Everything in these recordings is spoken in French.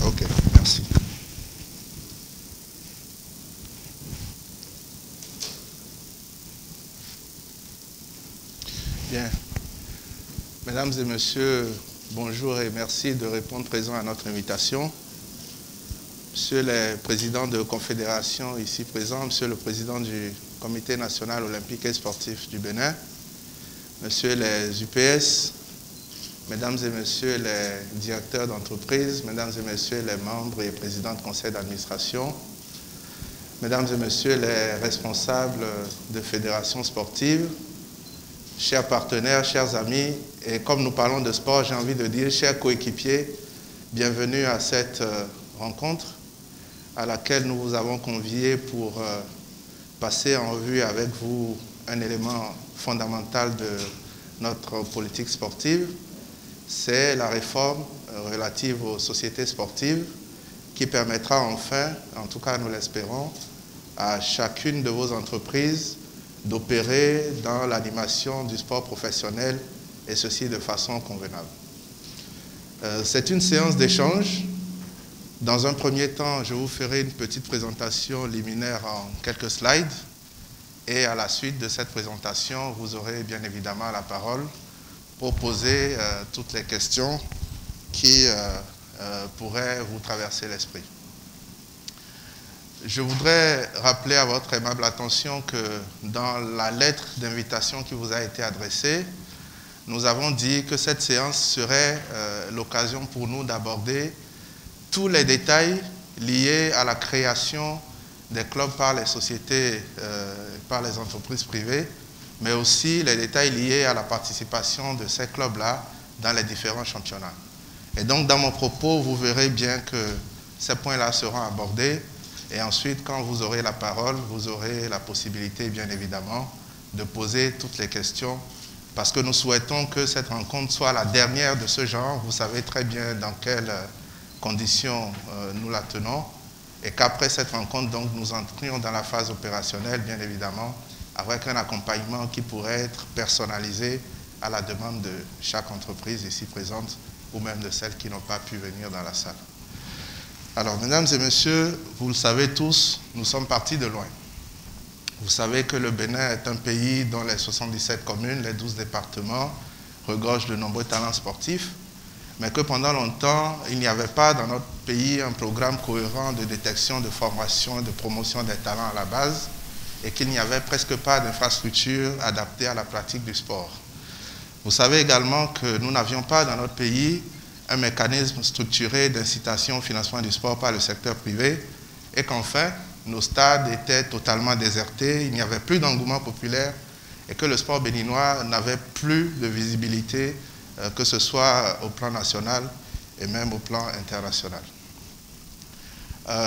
Ok, merci. Bien. Mesdames et messieurs, bonjour et merci de répondre présent à notre invitation. Monsieur le président de confédération ici présent, monsieur le président du Comité national olympique et sportif du Bénin, monsieur les UPS, mesdames et messieurs les directeurs d'entreprise, mesdames et messieurs les membres et présidents de conseil d'administration, mesdames et messieurs les responsables de fédérations sportives, chers partenaires, chers amis, et comme nous parlons de sport, j'ai envie de dire chers coéquipiers, bienvenue à cette rencontre à laquelle nous vous avons conviés pour passer en revue avec vous un élément fondamental de notre politique sportive. C'est la réforme relative aux sociétés sportives qui permettra enfin, en tout cas nous l'espérons, à chacune de vos entreprises d'opérer dans l'animation du sport professionnel et ceci de façon convenable. C'est une séance d'échange. Dans un premier temps, je vous ferai une petite présentation liminaire en quelques slides et à la suite de cette présentation, vous aurez bien évidemment la parole pour poser toutes les questions qui pourraient vous traverser l'esprit. Je voudrais rappeler à votre aimable attention que dans la lettre d'invitation qui vous a été adressée, nous avons dit que cette séance serait l'occasion pour nous d'aborder tous les détails liés à la création des clubs par les sociétés, par les entreprises privées, mais aussi les détails liés à la participation de ces clubs-là dans les différents championnats. Et donc, dans mon propos, vous verrez bien que ces points-là seront abordés. Et ensuite, quand vous aurez la parole, vous aurez la possibilité, bien évidemment, de poser toutes les questions, parce que nous souhaitons que cette rencontre soit la dernière de ce genre. Vous savez très bien dans quelles conditions nous la tenons, et qu'après cette rencontre, donc, nous entrions dans la phase opérationnelle, bien évidemment, avec un accompagnement qui pourrait être personnalisé à la demande de chaque entreprise ici présente, ou même de celles qui n'ont pas pu venir dans la salle. Alors, mesdames et messieurs, vous le savez tous, nous sommes partis de loin. Vous savez que le Bénin est un pays dont les 77 communes, les 12 départements regorgent de nombreux talents sportifs, mais que pendant longtemps, il n'y avait pas dans notre pays un programme cohérent de détection, de formation et de promotion des talents à la base, et qu'il n'y avait presque pas d'infrastructure adaptée à la pratique du sport. Vous savez également que nous n'avions pas dans notre pays un mécanisme structuré d'incitation au financement du sport par le secteur privé, et qu'enfin, nos stades étaient totalement désertés, il n'y avait plus d'engouement populaire, et que le sport béninois n'avait plus de visibilité, que ce soit au plan national et même au plan international.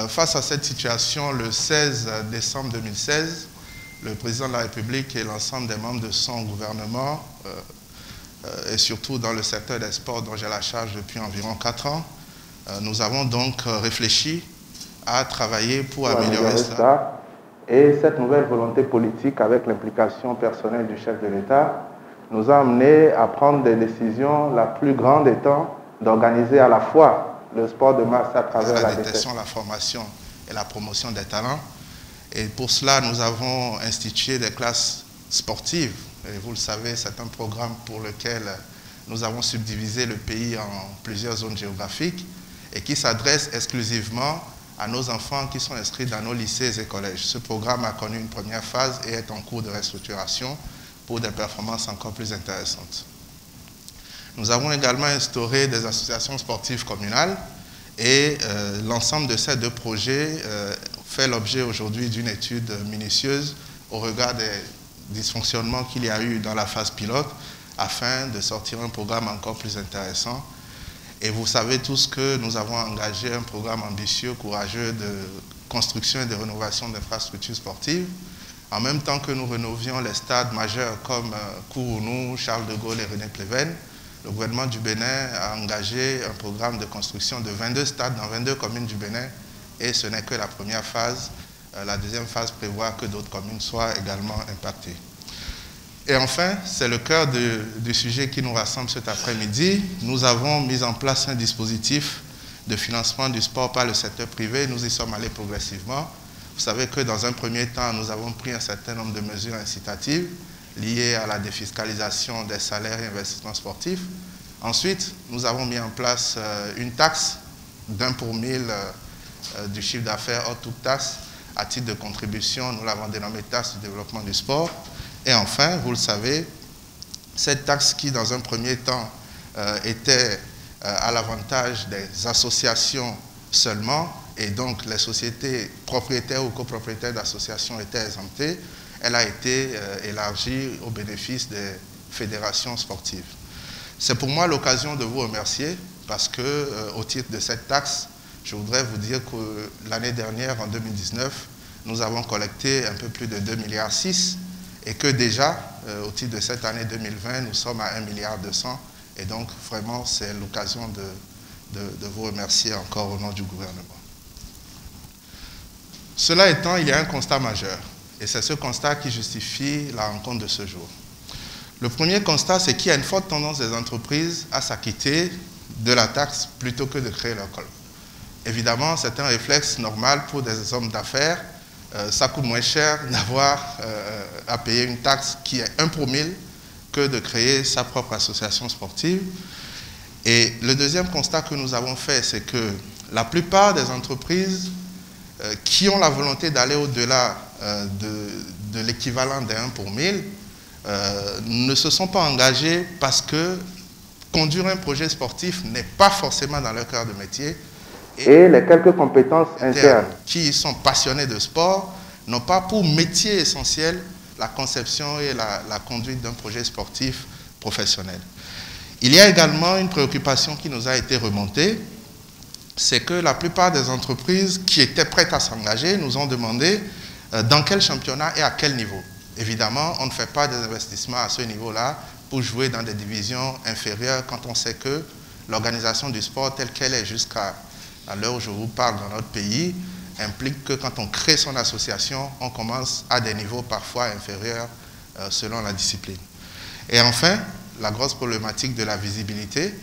Face à cette situation, le 16 décembre 2016, le président de la République et l'ensemble des membres de son gouvernement, et surtout dans le secteur des sports dont j'ai la charge depuis environ 4 ans, nous avons donc réfléchi à travailler pour améliorer cela. Et cette nouvelle volonté politique, avec l'implication personnelle du chef de l'État, nous a amené à prendre des décisions, la plus grande étant d'organiser à la fois le sport de masse à travers la détection, la formation et la promotion des talents. Et pour cela, nous avons institué des classes sportives. Et vous le savez, c'est un programme pour lequel nous avons subdivisé le pays en plusieurs zones géographiques et qui s'adresse exclusivement à nos enfants qui sont inscrits dans nos lycées et collèges. Ce programme a connu une première phase et est en cours de restructuration pour des performances encore plus intéressantes. Nous avons également instauré des associations sportives communales et l'ensemble de ces deux projets fait l'objet aujourd'hui d'une étude minutieuse au regard des dysfonctionnements qu'il y a eu dans la phase pilote afin de sortir un programme encore plus intéressant. Et vous savez tous que nous avons engagé un programme ambitieux, courageux de construction et de rénovation d'infrastructures sportives, en même temps que nous rénovions les stades majeurs comme Kourounou, Charles de Gaulle et René Pleven. Le gouvernement du Bénin a engagé un programme de construction de 22 stades dans 22 communes du Bénin et ce n'est que la première phase. La deuxième phase prévoit que d'autres communes soient également impactées. Et enfin, c'est le cœur du sujet qui nous rassemble cet après-midi. Nous avons mis en place un dispositif de financement du sport par le secteur privé. Nous y sommes allés progressivement. Vous savez que dans un premier temps, nous avons pris un certain nombre de mesures incitatives liées à la défiscalisation des salaires et investissements sportifs. Ensuite, nous avons mis en place une taxe d'1 pour 1000 du chiffre d'affaires hors toute taxe à titre de contribution. Nous l'avons dénommée taxe du développement du sport. Et enfin, vous le savez, cette taxe qui, dans un premier temps, était à l'avantage des associations seulement, et donc les sociétés propriétaires ou copropriétaires d'associations étaient exemptées, elle a été élargie au bénéfice des fédérations sportives. C'est pour moi l'occasion de vous remercier parce que, au titre de cette taxe, je voudrais vous dire que l'année dernière, en 2019, nous avons collecté un peu plus de 2,6 milliards et que déjà, au titre de cette année 2020, nous sommes à 1,2 milliard. Et donc, vraiment, c'est l'occasion de vous remercier encore au nom du gouvernement. Cela étant, il y a un constat majeur. Et c'est ce constat qui justifie la rencontre de ce jour. Le premier constat, c'est qu'il y a une forte tendance des entreprises à s'acquitter de la taxe plutôt que de créer leur club. Évidemment, c'est un réflexe normal pour des hommes d'affaires. Ça coûte moins cher d'avoir à payer une taxe qui est 1 pour 1000 que de créer sa propre association sportive. Et le deuxième constat que nous avons fait, c'est que la plupart des entreprises qui ont la volonté d'aller au-delà de l'équivalent des 1 pour 1000 ne se sont pas engagées parce que conduire un projet sportif n'est pas forcément dans leur cœur de métier. Et les quelques compétences internes qui sont passionnés de sport n'ont pas pour métier essentiel la conception et la conduite d'un projet sportif professionnel. Il y a également une préoccupation qui nous a été remontée, c'est que la plupart des entreprises qui étaient prêtes à s'engager nous ont demandé dans quel championnat et à quel niveau. Évidemment, on ne fait pas des investissements à ce niveau-là pour jouer dans des divisions inférieures quand on sait que l'organisation du sport telle qu'elle est jusqu'à l'heure où je vous parle dans notre pays implique que quand on crée son association, on commence à des niveaux parfois inférieurs selon la discipline. Et enfin, la grosse problématique de la visibilité.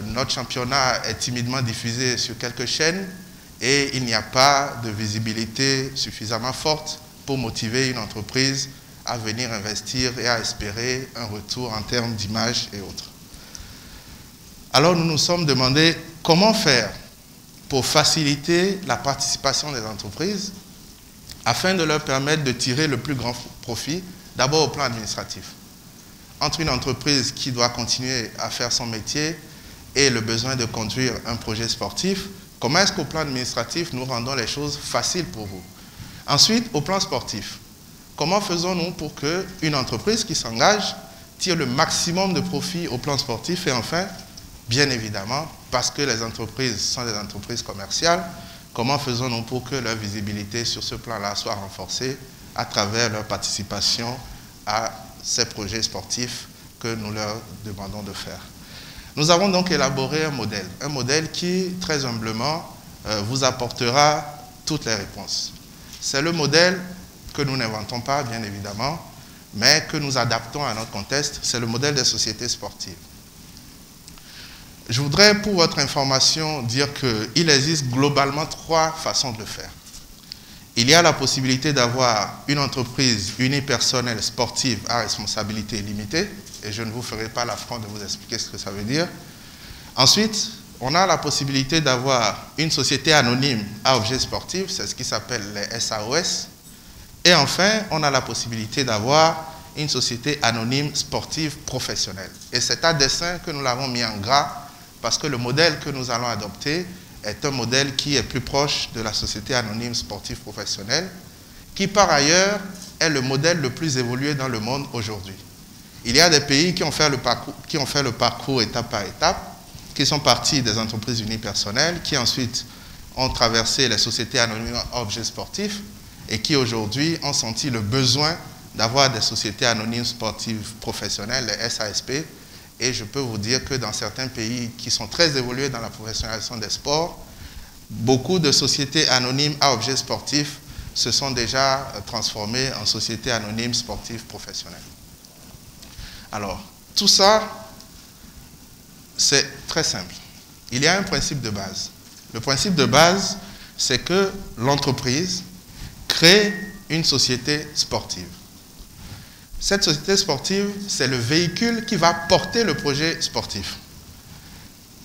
Notre championnat est timidement diffusé sur quelques chaînes et il n'y a pas de visibilité suffisamment forte pour motiver une entreprise à venir investir et à espérer un retour en termes d'image et autres. Alors nous nous sommes demandé comment faire pour faciliter la participation des entreprises afin de leur permettre de tirer le plus grand profit, d'abord au plan administratif. Entre une entreprise qui doit continuer à faire son métier et le besoin de conduire un projet sportif, comment est-ce qu'au plan administratif, nous rendons les choses faciles pour vous? Ensuite, au plan sportif, comment faisons-nous pour qu'une entreprise qui s'engage tire le maximum de profit au plan sportif? Et enfin, bien évidemment, parce que les entreprises sont des entreprises commerciales, comment faisons-nous pour que leur visibilité sur ce plan-là soit renforcée à travers leur participation à ces projets sportifs que nous leur demandons de faire? Nous avons donc élaboré un modèle qui, très humblement, vous apportera toutes les réponses. C'est le modèle que nous n'inventons pas, bien évidemment, mais que nous adaptons à notre contexte. C'est le modèle des sociétés sportives. Je voudrais, pour votre information, dire qu'il existe globalement 3 façons de le faire. Il y a la possibilité d'avoir une entreprise unipersonnelle sportive à responsabilité limitée, et je ne vous ferai pas l'affront de vous expliquer ce que ça veut dire. Ensuite, on a la possibilité d'avoir une société anonyme à objet sportif, c'est ce qui s'appelle les SAOS. Et enfin, on a la possibilité d'avoir une société anonyme sportive professionnelle. Et c'est à dessein que nous l'avons mis en gras, parce que le modèle que nous allons adopter est un modèle qui est plus proche de la société anonyme sportive professionnelle, qui par ailleurs est le modèle le plus évolué dans le monde aujourd'hui. Il y a des pays qui ont fait le parcours étape par étape, qui sont partis des entreprises unipersonnelles, qui ensuite ont traversé les sociétés anonymes à objet sportif et qui aujourd'hui ont senti le besoin d'avoir des sociétés anonymes sportives professionnelles, les SASP. Et je peux vous dire que dans certains pays qui sont très évolués dans la professionnalisation des sports, beaucoup de sociétés anonymes à objet sportif se sont déjà transformées en sociétés anonymes sportives professionnelles. Alors, tout ça, c'est très simple. Il y a un principe de base. Le principe de base, c'est que l'entreprise crée une société sportive. Cette société sportive, c'est le véhicule qui va porter le projet sportif.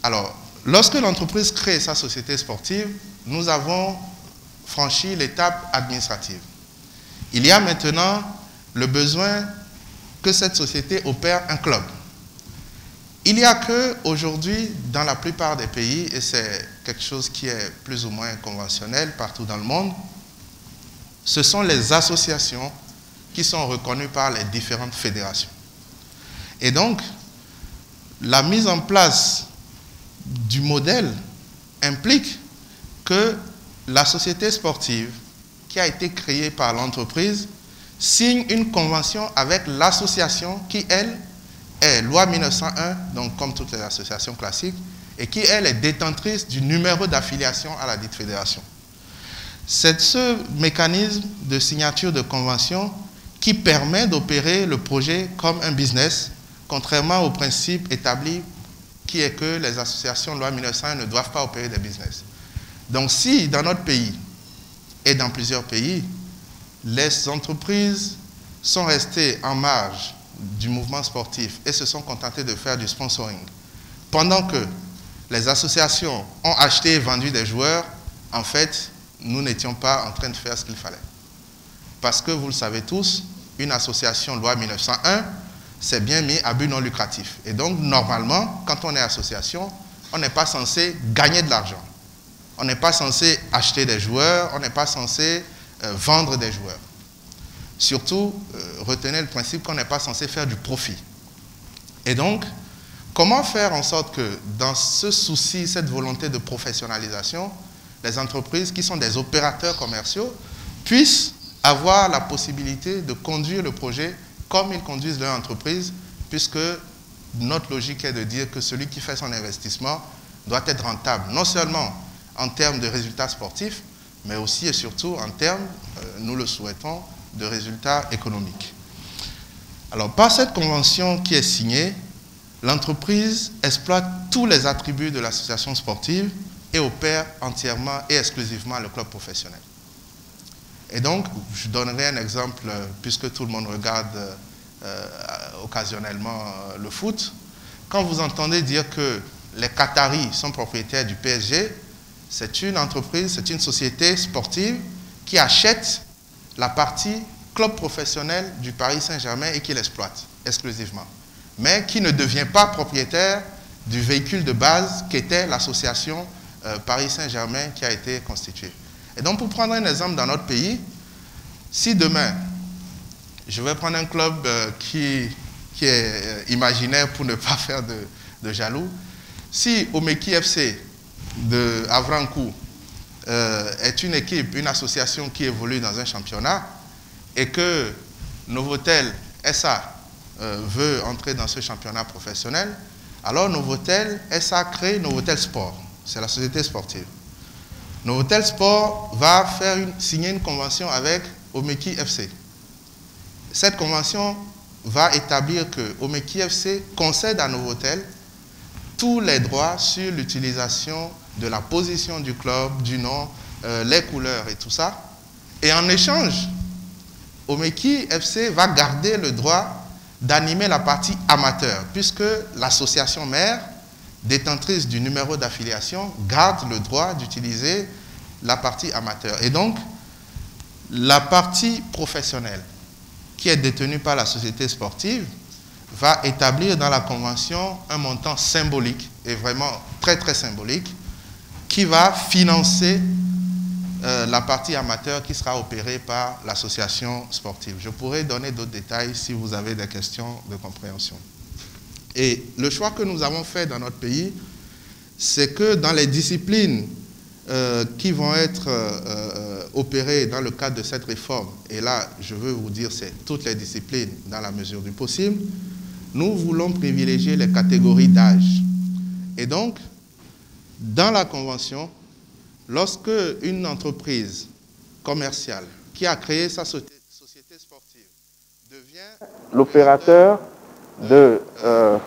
Alors, lorsque l'entreprise crée sa société sportive, nous avons franchi l'étape administrative. Il y a maintenant le besoin que cette société opère un club. Il n'y a qu'aujourd'hui, dans la plupart des pays, et c'est quelque chose qui est plus ou moins conventionnel partout dans le monde, ce sont les associations qui sont reconnues par les différentes fédérations. Et donc, la mise en place du modèle implique que la société sportive qui a été créée par l'entreprise signe une convention avec l'association qui, elle, est loi 1901, donc comme toutes les associations classiques, et qui, elle, est détentrice du numéro d'affiliation à la dite fédération. C'est ce mécanisme de signature de convention qui permet d'opérer le projet comme un business, contrairement au principe établi qui est que les associations loi 1901 ne doivent pas opérer des business. Donc si dans notre pays et dans plusieurs pays, les entreprises sont restées en marge du mouvement sportif et se sont contentées de faire du sponsoring, pendant que les associations ont acheté et vendu des joueurs, en fait, nous n'étions pas en train de faire ce qu'il fallait. Parce que vous le savez tous, une association loi 1901, c'est bien mis à but non lucratif. Et donc, normalement, quand on est association, on n'est pas censé gagner de l'argent. On n'est pas censé acheter des joueurs, on n'est pas censé vendre des joueurs. Surtout, retenez le principe qu'on n'est pas censé faire du profit. Et donc, comment faire en sorte que dans ce souci, cette volonté de professionnalisation, les entreprises qui sont des opérateurs commerciaux puissent avoir la possibilité de conduire le projet comme ils conduisent leur entreprise, puisque notre logique est de dire que celui qui fait son investissement doit être rentable, non seulement en termes de résultats sportifs, mais aussi et surtout en termes, nous le souhaitons, de résultats économiques. Alors, par cette convention qui est signée, l'entreprise exploite tous les attributs de l'association sportive et opère entièrement et exclusivement le club professionnel. Et donc, je donnerai un exemple, puisque tout le monde regarde occasionnellement le foot. Quand vous entendez dire que les Qataris sont propriétaires du PSG, c'est une entreprise, c'est une société sportive qui achète la partie club professionnel du Paris Saint-Germain et qui l'exploite exclusivement, mais qui ne devient pas propriétaire du véhicule de base qu'était l'association Paris Saint-Germain qui a été constituée. Et donc, pour prendre un exemple dans notre pays, si demain, je vais prendre un club qui est imaginaire pour ne pas faire de jaloux, si Omeki FC de Avrancourt est une équipe, une association qui évolue dans un championnat et que Novotel SA veut entrer dans ce championnat professionnel, alors Novotel SA crée Novotel Sport, c'est la société sportive. Novotel Sport va signer une convention avec Omeki FC. Cette convention va établir que Omeki FC concède à Novotel tous les droits sur l'utilisation de la position du club, du nom, les couleurs et tout ça. Et en échange, Omeki FC va garder le droit d'animer la partie amateur, puisque l'association mère, détentrice du numéro d'affiliation garde le droit d'utiliser la partie amateur. Et donc, la partie professionnelle qui est détenue par la société sportive va établir dans la convention un montant symbolique, et vraiment très très symbolique, qui va financer la partie amateur qui sera opérée par l'association sportive. Je pourrais donner d'autres détails si vous avez des questions de compréhension. Et le choix que nous avons fait dans notre pays, c'est que dans les disciplines qui vont être opérées dans le cadre de cette réforme, et là, je veux vous dire, c'est toutes les disciplines dans la mesure du possible, nous voulons privilégier les catégories d'âge. Et donc, dans la convention, lorsque une entreprise commerciale qui a créé sa société sportive devient l'opérateur de... on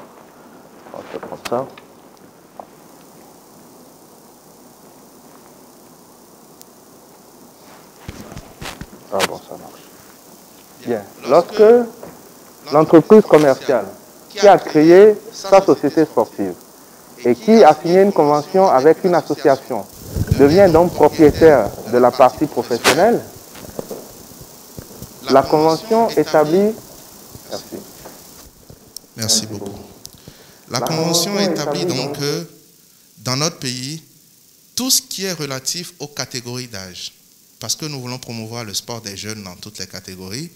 va prendre ça. Ah bon, ça marche. Bien. Lorsque l'entreprise commerciale qui a créé sa société sportive et qui a signé une convention avec une association devient donc propriétaire de la partie professionnelle, la convention établit... Merci. Merci beaucoup. La convention établit donc que dans notre pays, tout ce qui est relatif aux catégories d'âge, parce que nous voulons promouvoir le sport des jeunes dans toutes les catégories,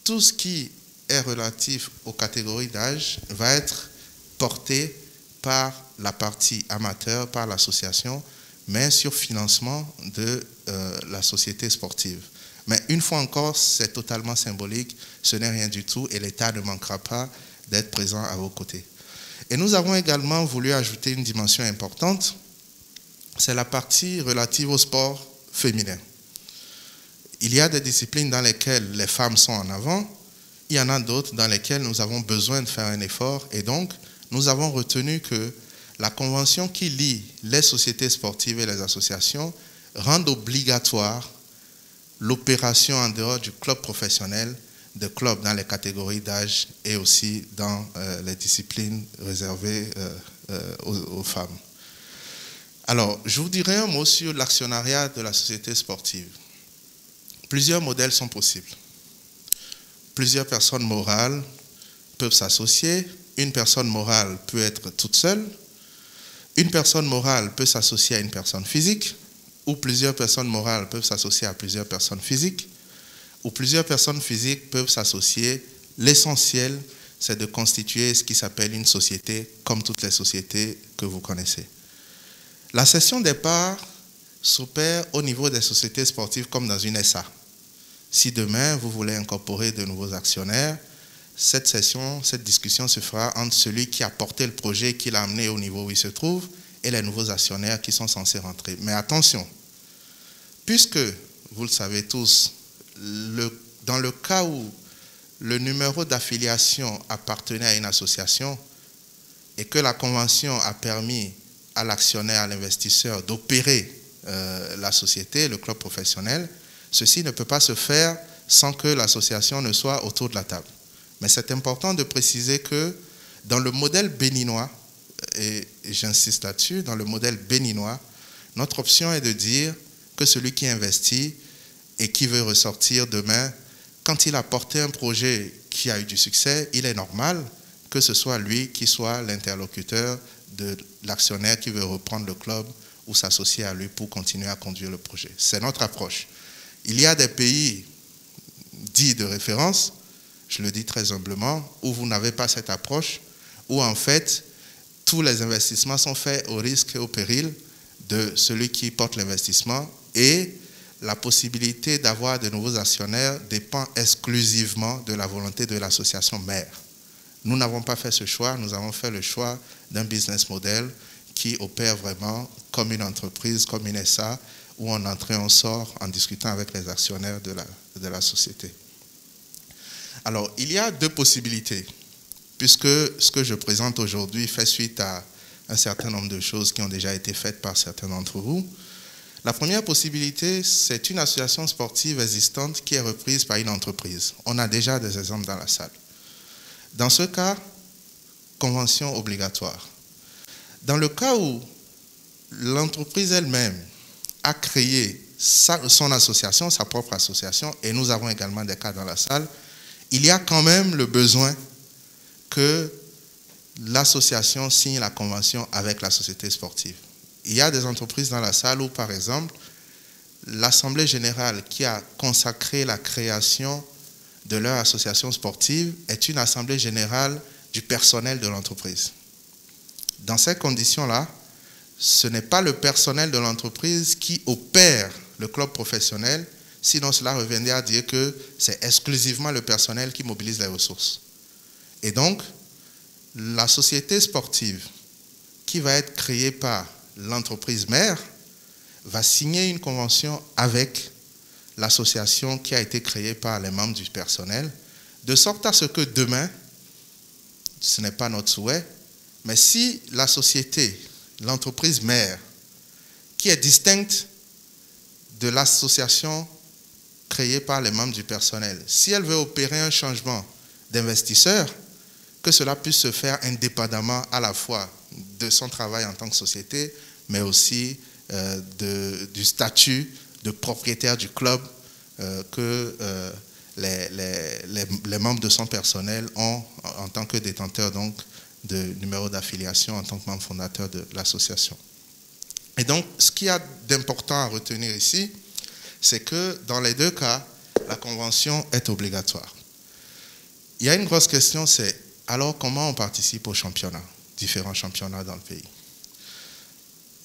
tout ce qui est relatif aux catégories d'âge va être porté par la partie amateur, par l'association, mais sur financement de la société sportive. Mais une fois encore, c'est totalement symbolique, ce n'est rien du tout et l'État ne manquera pas d'être présent à vos côtés. Et nous avons également voulu ajouter une dimension importante, c'est la partie relative au sport féminin. Il y a des disciplines dans lesquelles les femmes sont en avant, il y en a d'autres dans lesquelles nous avons besoin de faire un effort et donc nous avons retenu que la convention qui lie les sociétés sportives et les associations rend obligatoire l'opération en dehors du club professionnel, de clubs dans les catégories d'âge et aussi dans les disciplines réservées aux femmes. Alors, je vous dirai un mot sur l'actionnariat de la société sportive. Plusieurs modèles sont possibles. Plusieurs personnes morales peuvent s'associer. Une personne morale peut être toute seule. Une personne morale peut s'associer à une personne physique. Ou plusieurs personnes morales peuvent s'associer à plusieurs personnes physiques. Ou plusieurs personnes physiques peuvent s'associer. L'essentiel, c'est de constituer ce qui s'appelle une société, comme toutes les sociétés que vous connaissez. La cession des parts s'opère au niveau des sociétés sportives comme dans une SA. Si demain, vous voulez incorporer de nouveaux actionnaires, cette discussion se fera entre celui qui a porté le projet, qui l'a amené au niveau où il se trouve, et les nouveaux actionnaires qui sont censés rentrer. Mais attention, puisque, vous le savez tous, dans le cas où le numéro d'affiliation appartenait à une association et que la convention a permis à l'actionnaire, à l'investisseur d'opérer la société, le club professionnel, ceci ne peut pas se faire sans que l'association ne soit autour de la table. Mais c'est important de préciser que dans le modèle béninois, et j'insiste là-dessus, dans le modèle béninois, notre option est de dire que celui qui investit et qui veut ressortir demain, quand il a porté un projet qui a eu du succès, il est normal que ce soit lui qui soit l'interlocuteur de l'actionnaire qui veut reprendre le club ou s'associer à lui pour continuer à conduire le projet. C'est notre approche. Il y a des pays dits de référence, je le dis très humblement, où vous n'avez pas cette approche, où en fait, tous les investissements sont faits au risque et au péril de celui qui porte l'investissement et la possibilité d'avoir de nouveaux actionnaires dépend exclusivement de la volonté de l'association mère. Nous n'avons pas fait ce choix, nous avons fait le choix d'un business model qui opère vraiment comme une entreprise, comme une SA, où on entre et on sort en discutant avec les actionnaires de la société. Alors, il y a deux possibilités, puisque ce que je présente aujourd'hui fait suite à un certain nombre de choses qui ont déjà été faites par certains d'entre vous. La première possibilité, c'est une association sportive existante qui est reprise par une entreprise. On a déjà des exemples dans la salle. Dans ce cas, convention obligatoire. Dans le cas où l'entreprise elle-même a créé son association, sa propre association, et nous avons également des cas dans la salle, il y a quand même le besoin que l'association signe la convention avec la société sportive. Il y a des entreprises dans la salle où, par exemple, l'Assemblée générale qui a consacré la création de leur association sportive est une assemblée générale du personnel de l'entreprise. Dans ces conditions-là, ce n'est pas le personnel de l'entreprise qui opère le club professionnel, sinon cela reviendrait à dire que c'est exclusivement le personnel qui mobilise les ressources. Et donc, la société sportive qui va être créée par l'entreprise mère va signer une convention avec l'association qui a été créée par les membres du personnel, de sorte à ce que demain, ce n'est pas notre souhait, mais si la société, l'entreprise mère, qui est distincte de l'association créée par les membres du personnel, si elle veut opérer un changement d'investisseur, que cela puisse se faire indépendamment à la fois de son travail en tant que société, mais aussi du statut de propriétaire du club que les membres de son personnel ont en tant que détenteurs donc, de numéro d'affiliation en tant que membre fondateur de l'association. Et donc, ce qu'il y a d'important à retenir ici, c'est que dans les deux cas, la convention est obligatoire. Il y a une grosse question, c'est alors comment on participe aux championnats, différents championnats dans le pays.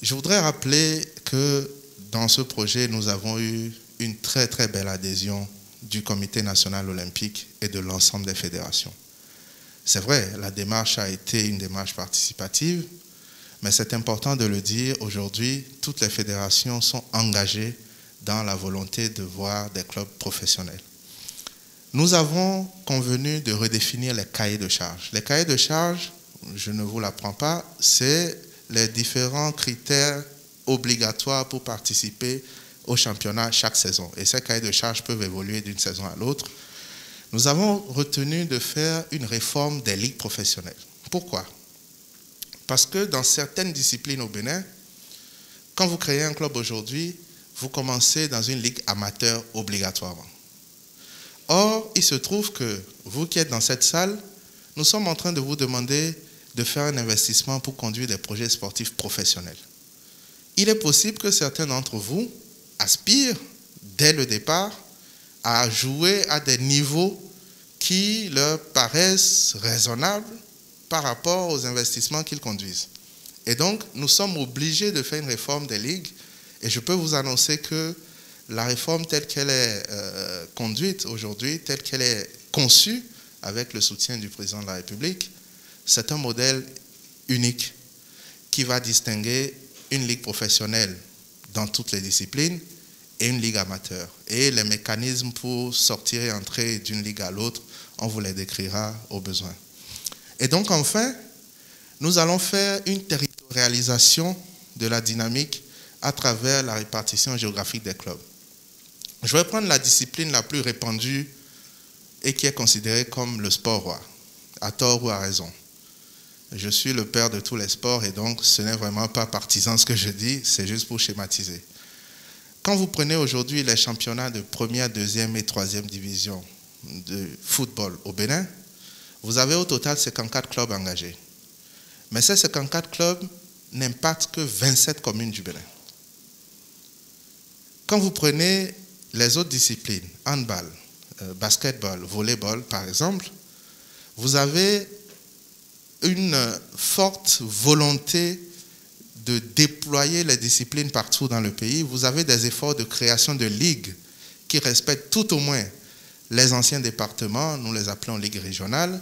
Je voudrais rappeler que dans ce projet, nous avons eu une très très belle adhésion du Comité national olympique et de l'ensemble des fédérations. C'est vrai, la démarche a été une démarche participative, mais c'est important de le dire, aujourd'hui, toutes les fédérations sont engagées dans la volonté de voir des clubs professionnels. Nous avons convenu de redéfinir les cahiers de charges. Les cahiers de charges, je ne vous l'apprends pas, c'est les différents critères obligatoires pour participer au championnat chaque saison. Et ces cahiers de charges peuvent évoluer d'une saison à l'autre. Nous avons retenu de faire une réforme des ligues professionnelles. Pourquoi? Parce que dans certaines disciplines au Bénin, quand vous créez un club aujourd'hui, vous commencez dans une ligue amateur obligatoirement. Or, il se trouve que vous qui êtes dans cette salle, nous sommes en train de vous demander de faire un investissement pour conduire des projets sportifs professionnels. Il est possible que certains d'entre vous aspirent, dès le départ, à jouer à des niveaux qui leur paraissent raisonnables par rapport aux investissements qu'ils conduisent. Et donc, nous sommes obligés de faire une réforme des ligues, et je peux vous annoncer que la réforme telle qu'elle est conduite aujourd'hui, telle qu'elle est conçue avec le soutien du président de la République, c'est un modèle unique qui va distinguer une ligue professionnelle dans toutes les disciplines et une ligue amateur. Et les mécanismes pour sortir et entrer d'une ligue à l'autre, on vous les décrira au besoin. Et donc enfin, nous allons faire une territorialisation de la dynamique à travers la répartition géographique des clubs. Je vais prendre la discipline la plus répandue et qui est considérée comme le sport roi, à tort ou à raison. Je suis le père de tous les sports et donc ce n'est vraiment pas partisan ce que je dis, c'est juste pour schématiser. Quand vous prenez aujourd'hui les championnats de première, deuxième et troisième division de football au Bénin, vous avez au total 54 clubs engagés. Mais ces 54 clubs n'impactent que 27 communes du Bénin. Quand vous prenez les autres disciplines, handball, basketball, volleyball par exemple, vous avez une forte volonté de déployer les disciplines partout dans le pays. Vous avez des efforts de création de ligues qui respectent tout au moins les anciens départements, nous les appelons ligues régionales,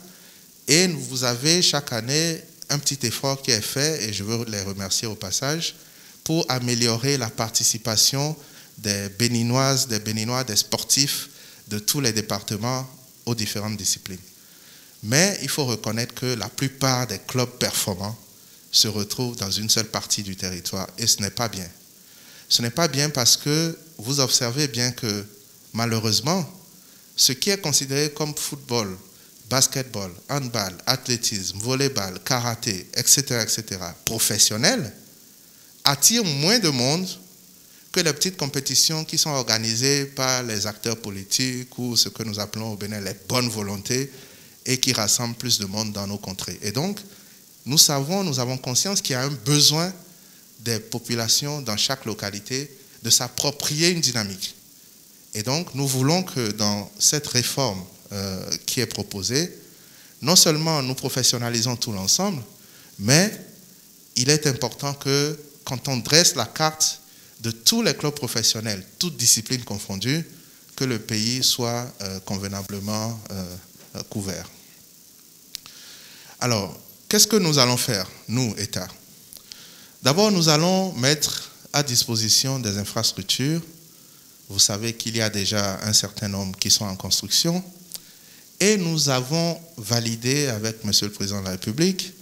et vous avez chaque année un petit effort qui est fait, et je veux les remercier au passage, pour améliorer la participation des Béninoises, des Béninois, des sportifs de tous les départements aux différentes disciplines. Mais il faut reconnaître que la plupart des clubs performants se retrouvent dans une seule partie du territoire, et ce n'est pas bien. Ce n'est pas bien parce que vous observez bien que malheureusement, ce qui est considéré comme football basketball, handball, athlétisme, volleyball, karaté, etc., professionnels, attirent moins de monde que les petites compétitions qui sont organisées par les acteurs politiques ou ce que nous appelons au Bénin les bonnes volontés et qui rassemblent plus de monde dans nos contrées. Et donc, nous avons conscience qu'il y a un besoin des populations dans chaque localité de s'approprier une dynamique. Et donc, nous voulons que dans cette réforme qui est proposée, non seulement nous professionnalisons tout l'ensemble, mais il est important que quand on dresse la carte de tous les clubs professionnels, toutes disciplines confondues, que le pays soit convenablement couvert. Alors, qu'est-ce que nous allons faire, nous, État? D'abord, nous allons mettre à disposition des infrastructures. Vous savez qu'il y a déjà un certain nombre qui sont en construction. Et nous avons validé avec Monsieur le Président de la République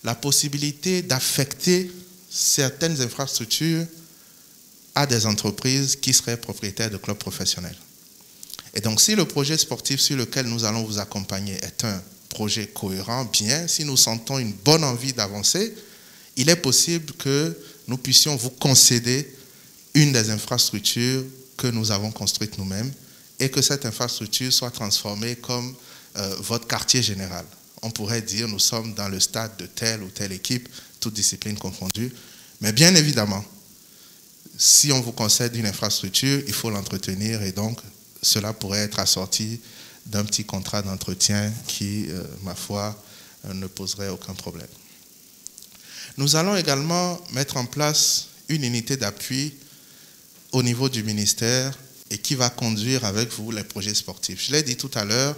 la possibilité d'affecter certaines infrastructures à des entreprises qui seraient propriétaires de clubs professionnels. Et donc, si le projet sportif sur lequel nous allons vous accompagner est un projet cohérent, bien, si nous sentons une bonne envie d'avancer, il est possible que nous puissions vous concéder une des infrastructures que nous avons construites nous-mêmes et que cette infrastructure soit transformée comme votre quartier général. On pourrait dire nous sommes dans le stade de telle ou telle équipe, toutes disciplines confondues. Mais bien évidemment, si on vous concède une infrastructure, il faut l'entretenir et donc cela pourrait être assorti d'un petit contrat d'entretien qui, ma foi, ne poserait aucun problème. Nous allons également mettre en place une unité d'appui au niveau du ministère et qui va conduire avec vous les projets sportifs. Je l'ai dit tout à l'heure,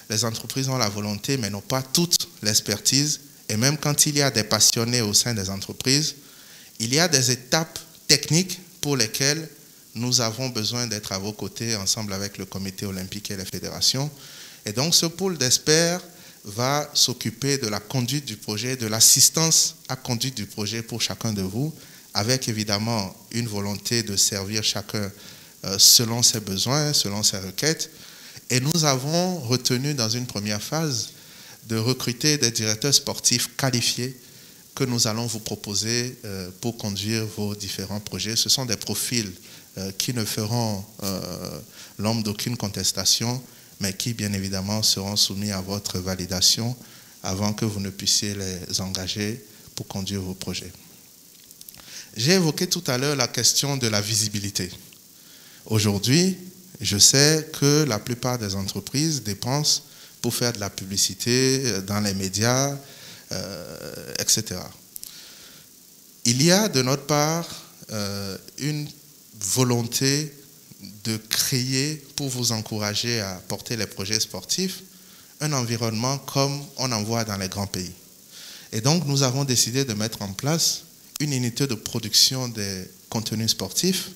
les entreprises ont la volonté, mais n'ont pas toute l'expertise. Et même quand il y a des passionnés au sein des entreprises, il y a des étapes techniques pour lesquelles nous avons besoin d'être à vos côtés, ensemble avec le comité olympique et les fédérations. Et donc, ce pôle d'experts va s'occuper de la conduite du projet, de l'assistance à conduite du projet pour chacun de vous, avec évidemment une volonté de servir chacun selon ses besoins, selon ses requêtes. Et nous avons retenu dans une première phase de recruter des directeurs sportifs qualifiés que nous allons vous proposer pour conduire vos différents projets. Ce sont des profils qui ne feront l'ombre d'aucune contestation, mais qui, bien évidemment, seront soumis à votre validation avant que vous ne puissiez les engager pour conduire vos projets. J'ai évoqué tout à l'heure la question de la visibilité. Aujourd'hui, je sais que la plupart des entreprises dépensent pour faire de la publicité dans les médias, etc. Il y a de notre part une volonté de créer, pour vous encourager à porter les projets sportifs, un environnement comme on en voit dans les grands pays. Et donc, nous avons décidé de mettre en place une unité de production des contenus sportifs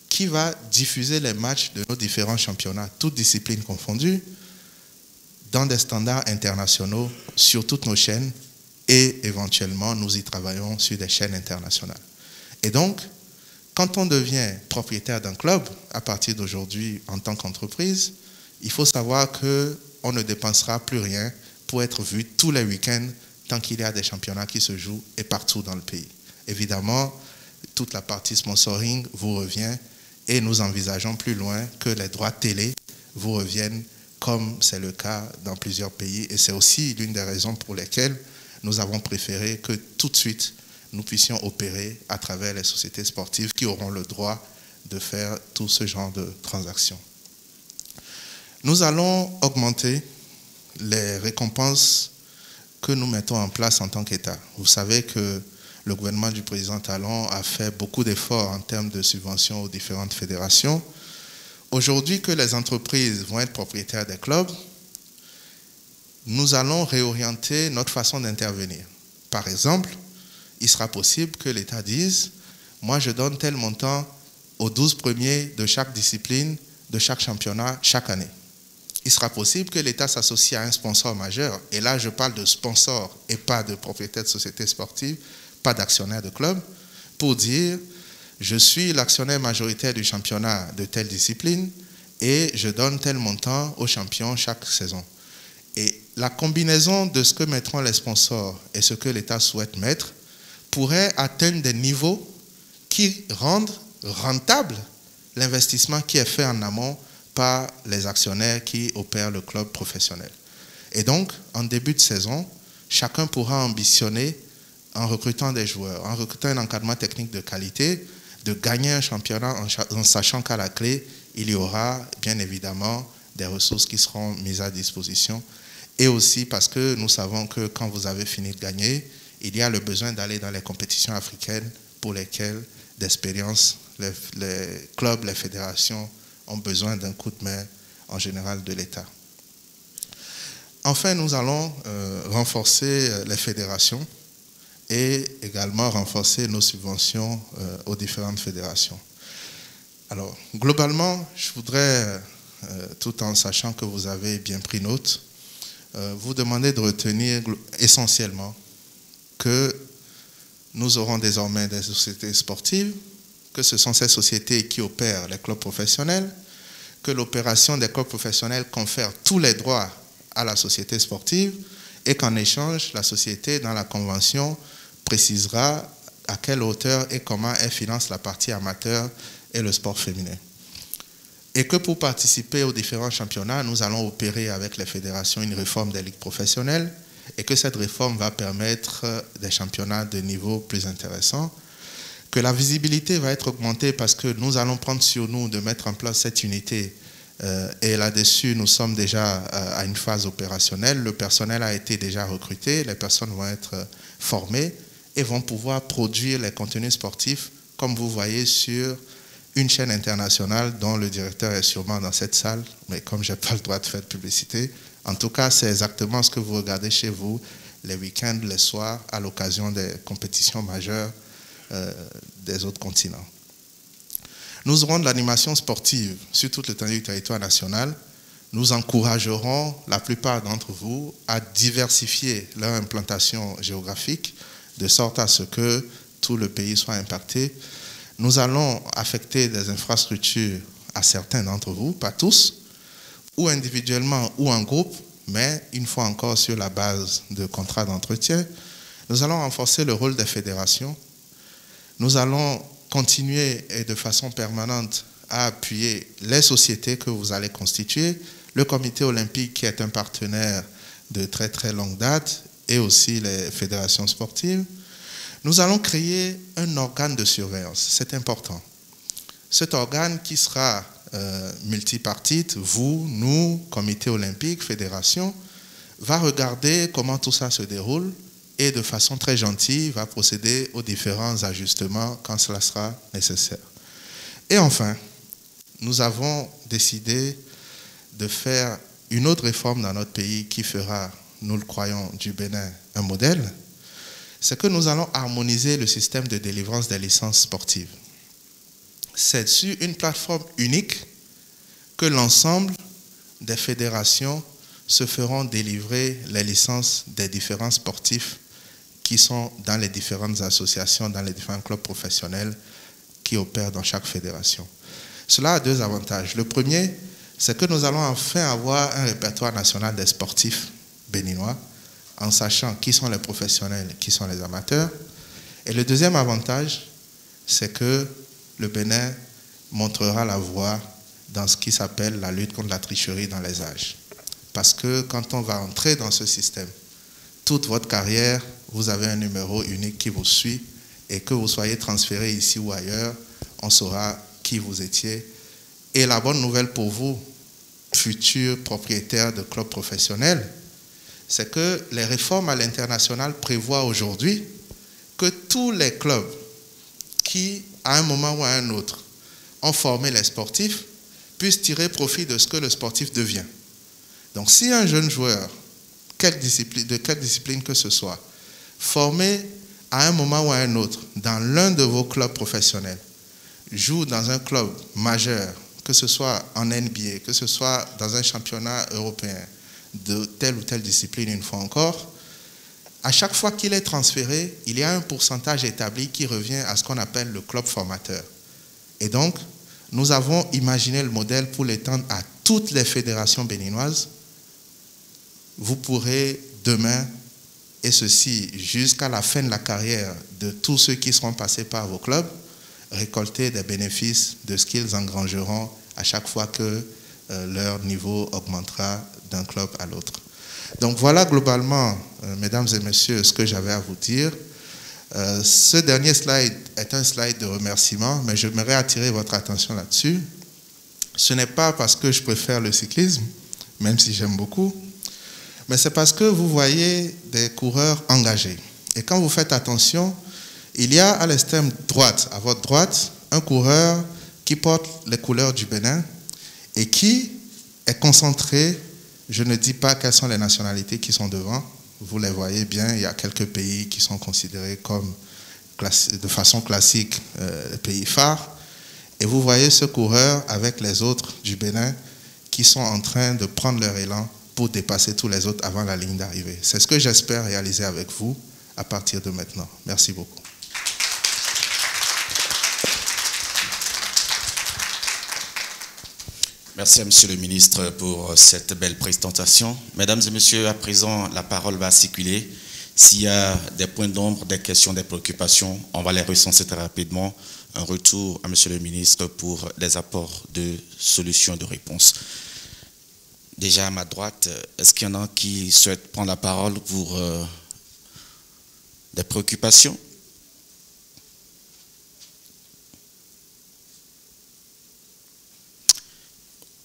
qui va diffuser les matchs de nos différents championnats, toutes disciplines confondues, dans des standards internationaux sur toutes nos chaînes et éventuellement, nous y travaillons sur des chaînes internationales. Et donc, quand on devient propriétaire d'un club, à partir d'aujourd'hui en tant qu'entreprise, il faut savoir qu'on ne dépensera plus rien pour être vu tous les week-ends tant qu'il y a des championnats qui se jouent et partout dans le pays. Évidemment, toute la partie sponsoring vous revient et nous envisageons plus loin que les droits télé vous reviennent comme c'est le cas dans plusieurs pays. Et c'est aussi l'une des raisons pour lesquelles nous avons préféré que tout de suite, nous puissions opérer à travers les sociétés sportives qui auront le droit de faire tout ce genre de transactions. Nous allons augmenter les récompenses que nous mettons en place en tant qu'État. Vous savez que le gouvernement du président Talon a fait beaucoup d'efforts en termes de subventions aux différentes fédérations. Aujourd'hui que les entreprises vont être propriétaires des clubs, nous allons réorienter notre façon d'intervenir. Par exemple, il sera possible que l'État dise « Moi, je donne tel montant aux 12 premiers de chaque discipline, de chaque championnat, chaque année. » Il sera possible que l'État s'associe à un sponsor majeur. Et là, je parle de sponsor et pas de propriétaire de société sportive, pas d'actionnaire de club, pour dire « Je suis l'actionnaire majoritaire du championnat de telle discipline et je donne tel montant aux champions chaque saison. » Et la combinaison de ce que mettront les sponsors et ce que l'État souhaite mettre pourrait atteindre des niveaux qui rendent rentable l'investissement qui est fait en amont par les actionnaires qui opèrent le club professionnel. Et donc, en début de saison, chacun pourra ambitionner, en recrutant des joueurs, en recrutant un encadrement technique de qualité, de gagner un championnat en sachant qu'à la clé, il y aura bien évidemment des ressources qui seront mises à disposition. Et aussi parce que nous savons que quand vous avez fini de gagner, il y a le besoin d'aller dans les compétitions africaines pour lesquelles d'expérience, les clubs, les fédérations ont besoin d'un coup de main en général de l'État. Enfin, nous allons renforcer les fédérations et également renforcer nos subventions aux différentes fédérations. Alors, globalement, je voudrais, tout en sachant que vous avez bien pris note, vous demander de retenir essentiellement que nous aurons désormais des sociétés sportives, que ce sont ces sociétés qui opèrent les clubs professionnels, que l'opération des clubs professionnels confère tous les droits à la société sportive et qu'en échange, la société, dans la convention, précisera à quelle hauteur et comment elle finance la partie amateur et le sport féminin. Et que pour participer aux différents championnats, nous allons opérer avec les fédérations une réforme des ligues professionnelles et que cette réforme va permettre des championnats de niveau plus intéressants, que la visibilité va être augmentée parce que nous allons prendre sur nous de mettre en place cette unité et là-dessus, nous sommes déjà à une phase opérationnelle. Le personnel a été déjà recruté, les personnes vont être formées et vont pouvoir produire les contenus sportifs comme vous voyez sur une chaîne internationale dont le directeur est sûrement dans cette salle, mais comme je n'ai pas le droit de faire de publicité, en tout cas, c'est exactement ce que vous regardez chez vous les week-ends, les soirs, à l'occasion des compétitions majeures des autres continents. Nous aurons de l'animation sportive sur toute l'étendue du territoire national. Nous encouragerons la plupart d'entre vous à diversifier leur implantation géographique de sorte à ce que tout le pays soit impacté. Nous allons affecter des infrastructures à certains d'entre vous, pas tous, ou individuellement ou en groupe, mais une fois encore sur la base de contrats d'entretien. Nous allons renforcer le rôle des fédérations. Nous allons continuer et de façon permanente à appuyer les sociétés que vous allez constituer, le comité olympique qui est un partenaire de très très longue date et aussi les fédérations sportives. Nous allons créer un organe de surveillance, c'est important. Cet organe qui sera multipartite, vous, nous, comité olympique, fédération, va regarder comment tout ça se déroule et de façon très gentille va procéder aux différents ajustements quand cela sera nécessaire. Et enfin, nous avons décidé de faire une autre réforme dans notre pays qui fera, nous le croyons, du Bénin un modèle, c'est que nous allons harmoniser le système de délivrance des licences sportives. C'est sur une plateforme unique que l'ensemble des fédérations se feront délivrer les licences des différents sportifs qui sont dans les différentes associations, dans les différents clubs professionnels qui opèrent dans chaque fédération. Cela a deux avantages. Le premier, c'est que nous allons enfin avoir un répertoire national des sportifs béninois, en sachant qui sont les professionnels, qui sont les amateurs. Et le deuxième avantage, c'est que le Bénin montrera la voie dans ce qui s'appelle la lutte contre la tricherie dans les âges. Parce que quand on va entrer dans ce système, toute votre carrière, vous avez un numéro unique qui vous suit et que vous soyez transféré ici ou ailleurs, on saura qui vous étiez. Et la bonne nouvelle pour vous, futurs propriétaires de clubs professionnels, c'est que les réformes à l'international prévoient aujourd'hui que tous les clubs qui, à un moment ou à un autre, ont formé les sportifs puissent tirer profit de ce que le sportif devient. Donc si un jeune joueur, de quelle discipline que ce soit, formé à un moment ou à un autre dans l'un de vos clubs professionnels, joue dans un club majeur, que ce soit en NBA, que ce soit dans un championnat européen de telle ou telle discipline une fois encore, à chaque fois qu'il est transféré, il y a un pourcentage établi qui revient à ce qu'on appelle le club formateur. Et donc, nous avons imaginé le modèle pour l'étendre à toutes les fédérations béninoises vous pourrez demain, et ceci jusqu'à la fin de la carrière de tous ceux qui seront passés par vos clubs, récolter des bénéfices de ce qu'ils engrangeront à chaque fois que leur niveau augmentera d'un club à l'autre. Donc voilà globalement, mesdames et messieurs, ce que j'avais à vous dire. Ce dernier slide est un slide de remerciement, mais j'aimerais attirer votre attention là-dessus. Ce n'est pas parce que je préfère le cyclisme, même si j'aime beaucoup, mais c'est parce que vous voyez des coureurs engagés. Et quand vous faites attention, il y a à l'extrême droite, à votre droite, un coureur qui porte les couleurs du Bénin et qui est concentré. Je ne dis pas quelles sont les nationalités qui sont devant. Vous les voyez bien, il y a quelques pays qui sont considérés comme, de façon classique, les pays phares. Et vous voyez ce coureur avec les autres du Bénin qui sont en train de prendre leur élan pour dépasser tous les autres avant la ligne d'arrivée. C'est ce que j'espère réaliser avec vous à partir de maintenant. Merci beaucoup. Merci à Monsieur le ministre pour cette belle présentation. Mesdames et messieurs, à présent, la parole va circuler. S'il y a des points d'ombre, des questions, des préoccupations, on va les recenser très rapidement. Un retour à Monsieur le ministre pour des apports de solutions et de réponses. Déjà à ma droite, est-ce qu'il y en a qui souhaitent prendre la parole pour des préoccupations?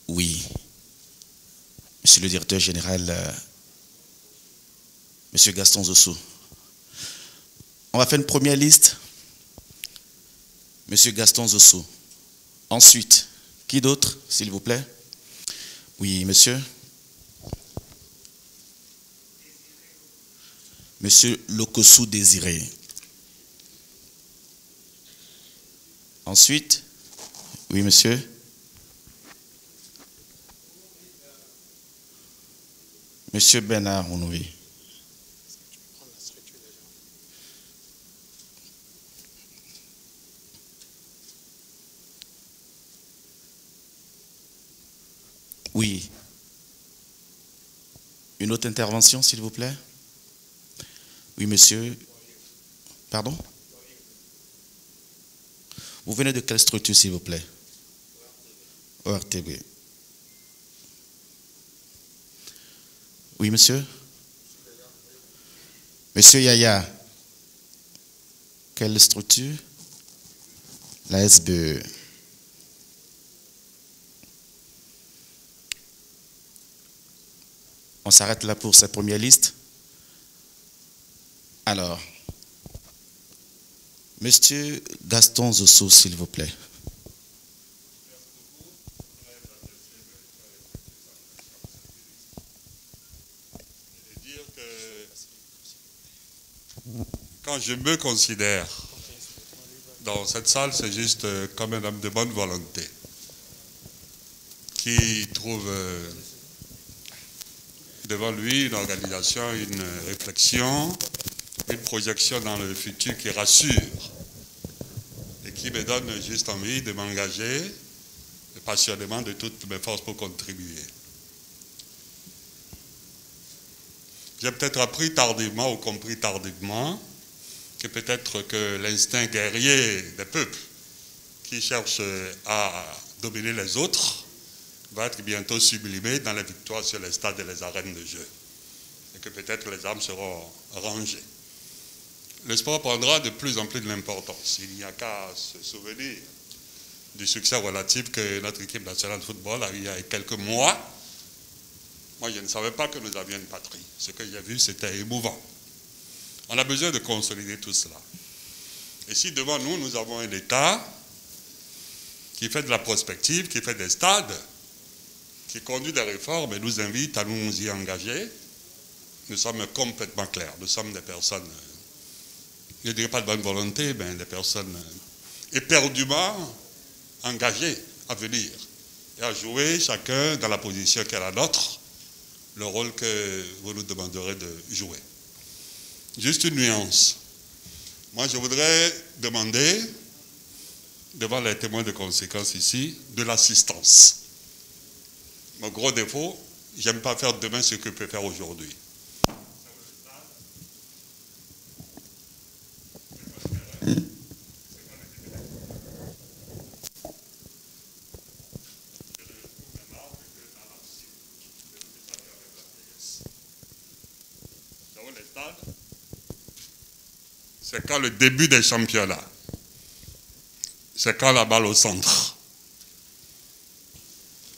Oui. Monsieur le directeur général, Monsieur Gaston Zosso. On va faire une première liste. Monsieur Gaston Zosso. Ensuite, qui d'autre, s'il vous plaît? Oui, monsieur. Monsieur Lokosu Désiré. Ensuite, oui, monsieur. Monsieur Bernard Onoué. Oui. Une autre intervention, s'il vous plaît? Oui, monsieur. Pardon? Vous venez de quelle structure, s'il vous plaît? ORTB. Oui, monsieur? Monsieur Yaya. Quelle structure? La SBE. On s'arrête là pour cette première liste. Alors, Monsieur Gaston Zosso, s'il vous plaît. Dire que quand je me considère dans cette salle, c'est juste comme un homme de bonne volonté qui trouve devant lui une organisation, une réflexion, une projection dans le futur qui rassure et qui me donne juste envie de m'engager passionnément de toutes mes forces pour contribuer. J'ai peut-être appris tardivement ou compris tardivement que peut-être que l'instinct guerrier des peuples qui cherchent à dominer les autres va être bientôt sublimé dans la victoire sur les stades et les arènes de jeu. Et que peut-être les armes seront rangées. Le sport prendra de plus en plus de l'importance. Il n'y a qu'à se souvenir du succès relatif que notre équipe nationale de football a eu il y a quelques mois. Moi, je ne savais pas que nous avions une patrie. Ce que j'ai vu, c'était émouvant. On a besoin de consolider tout cela. Et si devant nous, nous avons un État qui fait de la prospective, qui fait des stades, qui conduit des réformes et nous invite à nous y engager, nous sommes complètement clairs. Nous sommes des personnes, je ne dirais pas de bonne volonté, mais des personnes éperdument engagées à venir et à jouer chacun dans la position qui est la nôtre, le rôle que vous nous demanderez de jouer. Juste une nuance. Moi, je voudrais demander, devant les témoins de conséquences ici, de l'assistance. Mon gros défaut, j'aime pas faire demain ce que je peux faire aujourd'hui. C'est quand le début des championnats. C'est quand la balle au centre.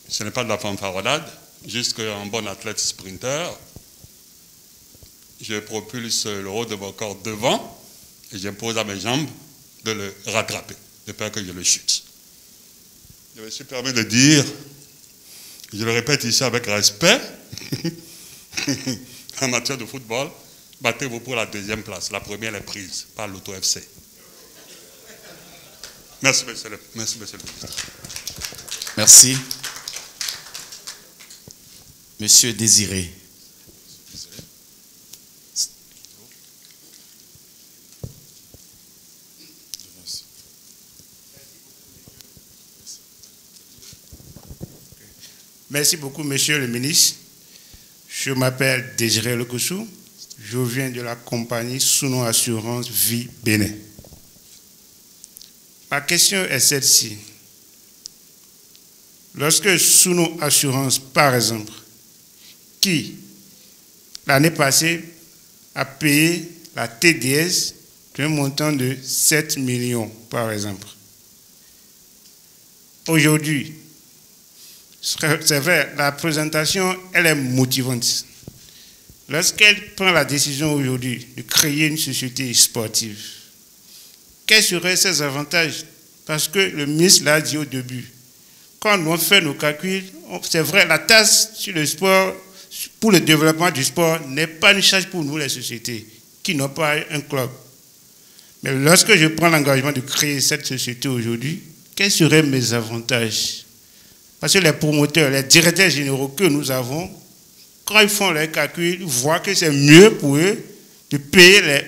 Ce n'est pas de la fanfaronnade, juste qu'un bon athlète sprinter, je propulse le haut de mon corps devant et j'impose à mes jambes de le rattraper, de peur que je le chute. Je me suis permis de dire, je le répète ici avec respect, en matière de football, battez-vous pour la deuxième place. La première est prise par l'Auto-FC. Merci, monsieur le ministre. Merci. Monsieur Désiré. Merci beaucoup, monsieur le ministre. Je m'appelle Désiré Lekoussou. Je viens de la compagnie Souno Assurance Vie Bénin. Ma question est celle-ci. Lorsque Souno Assurance, par exemple, qui, l'année passée, a payé la TDS d'un montant de 7 millions, par exemple, aujourd'hui, c'est vrai, la présentation, elle est motivante. Lorsqu'elle prend la décision aujourd'hui de créer une société sportive, quels seraient ses avantages? Parce que le ministre l'a dit au début. Quand on fait nos calculs, c'est vrai, la taxe sur le sport, pour le développement du sport, n'est pas une charge pour nous, les sociétés, qui n'ont pas un club. Mais lorsque je prends l'engagement de créer cette société aujourd'hui, quels seraient mes avantages? Parce que les promoteurs, les directeurs généraux que nous avons, quand ils font leurs calculs, ils voient que c'est mieux pour eux de payer les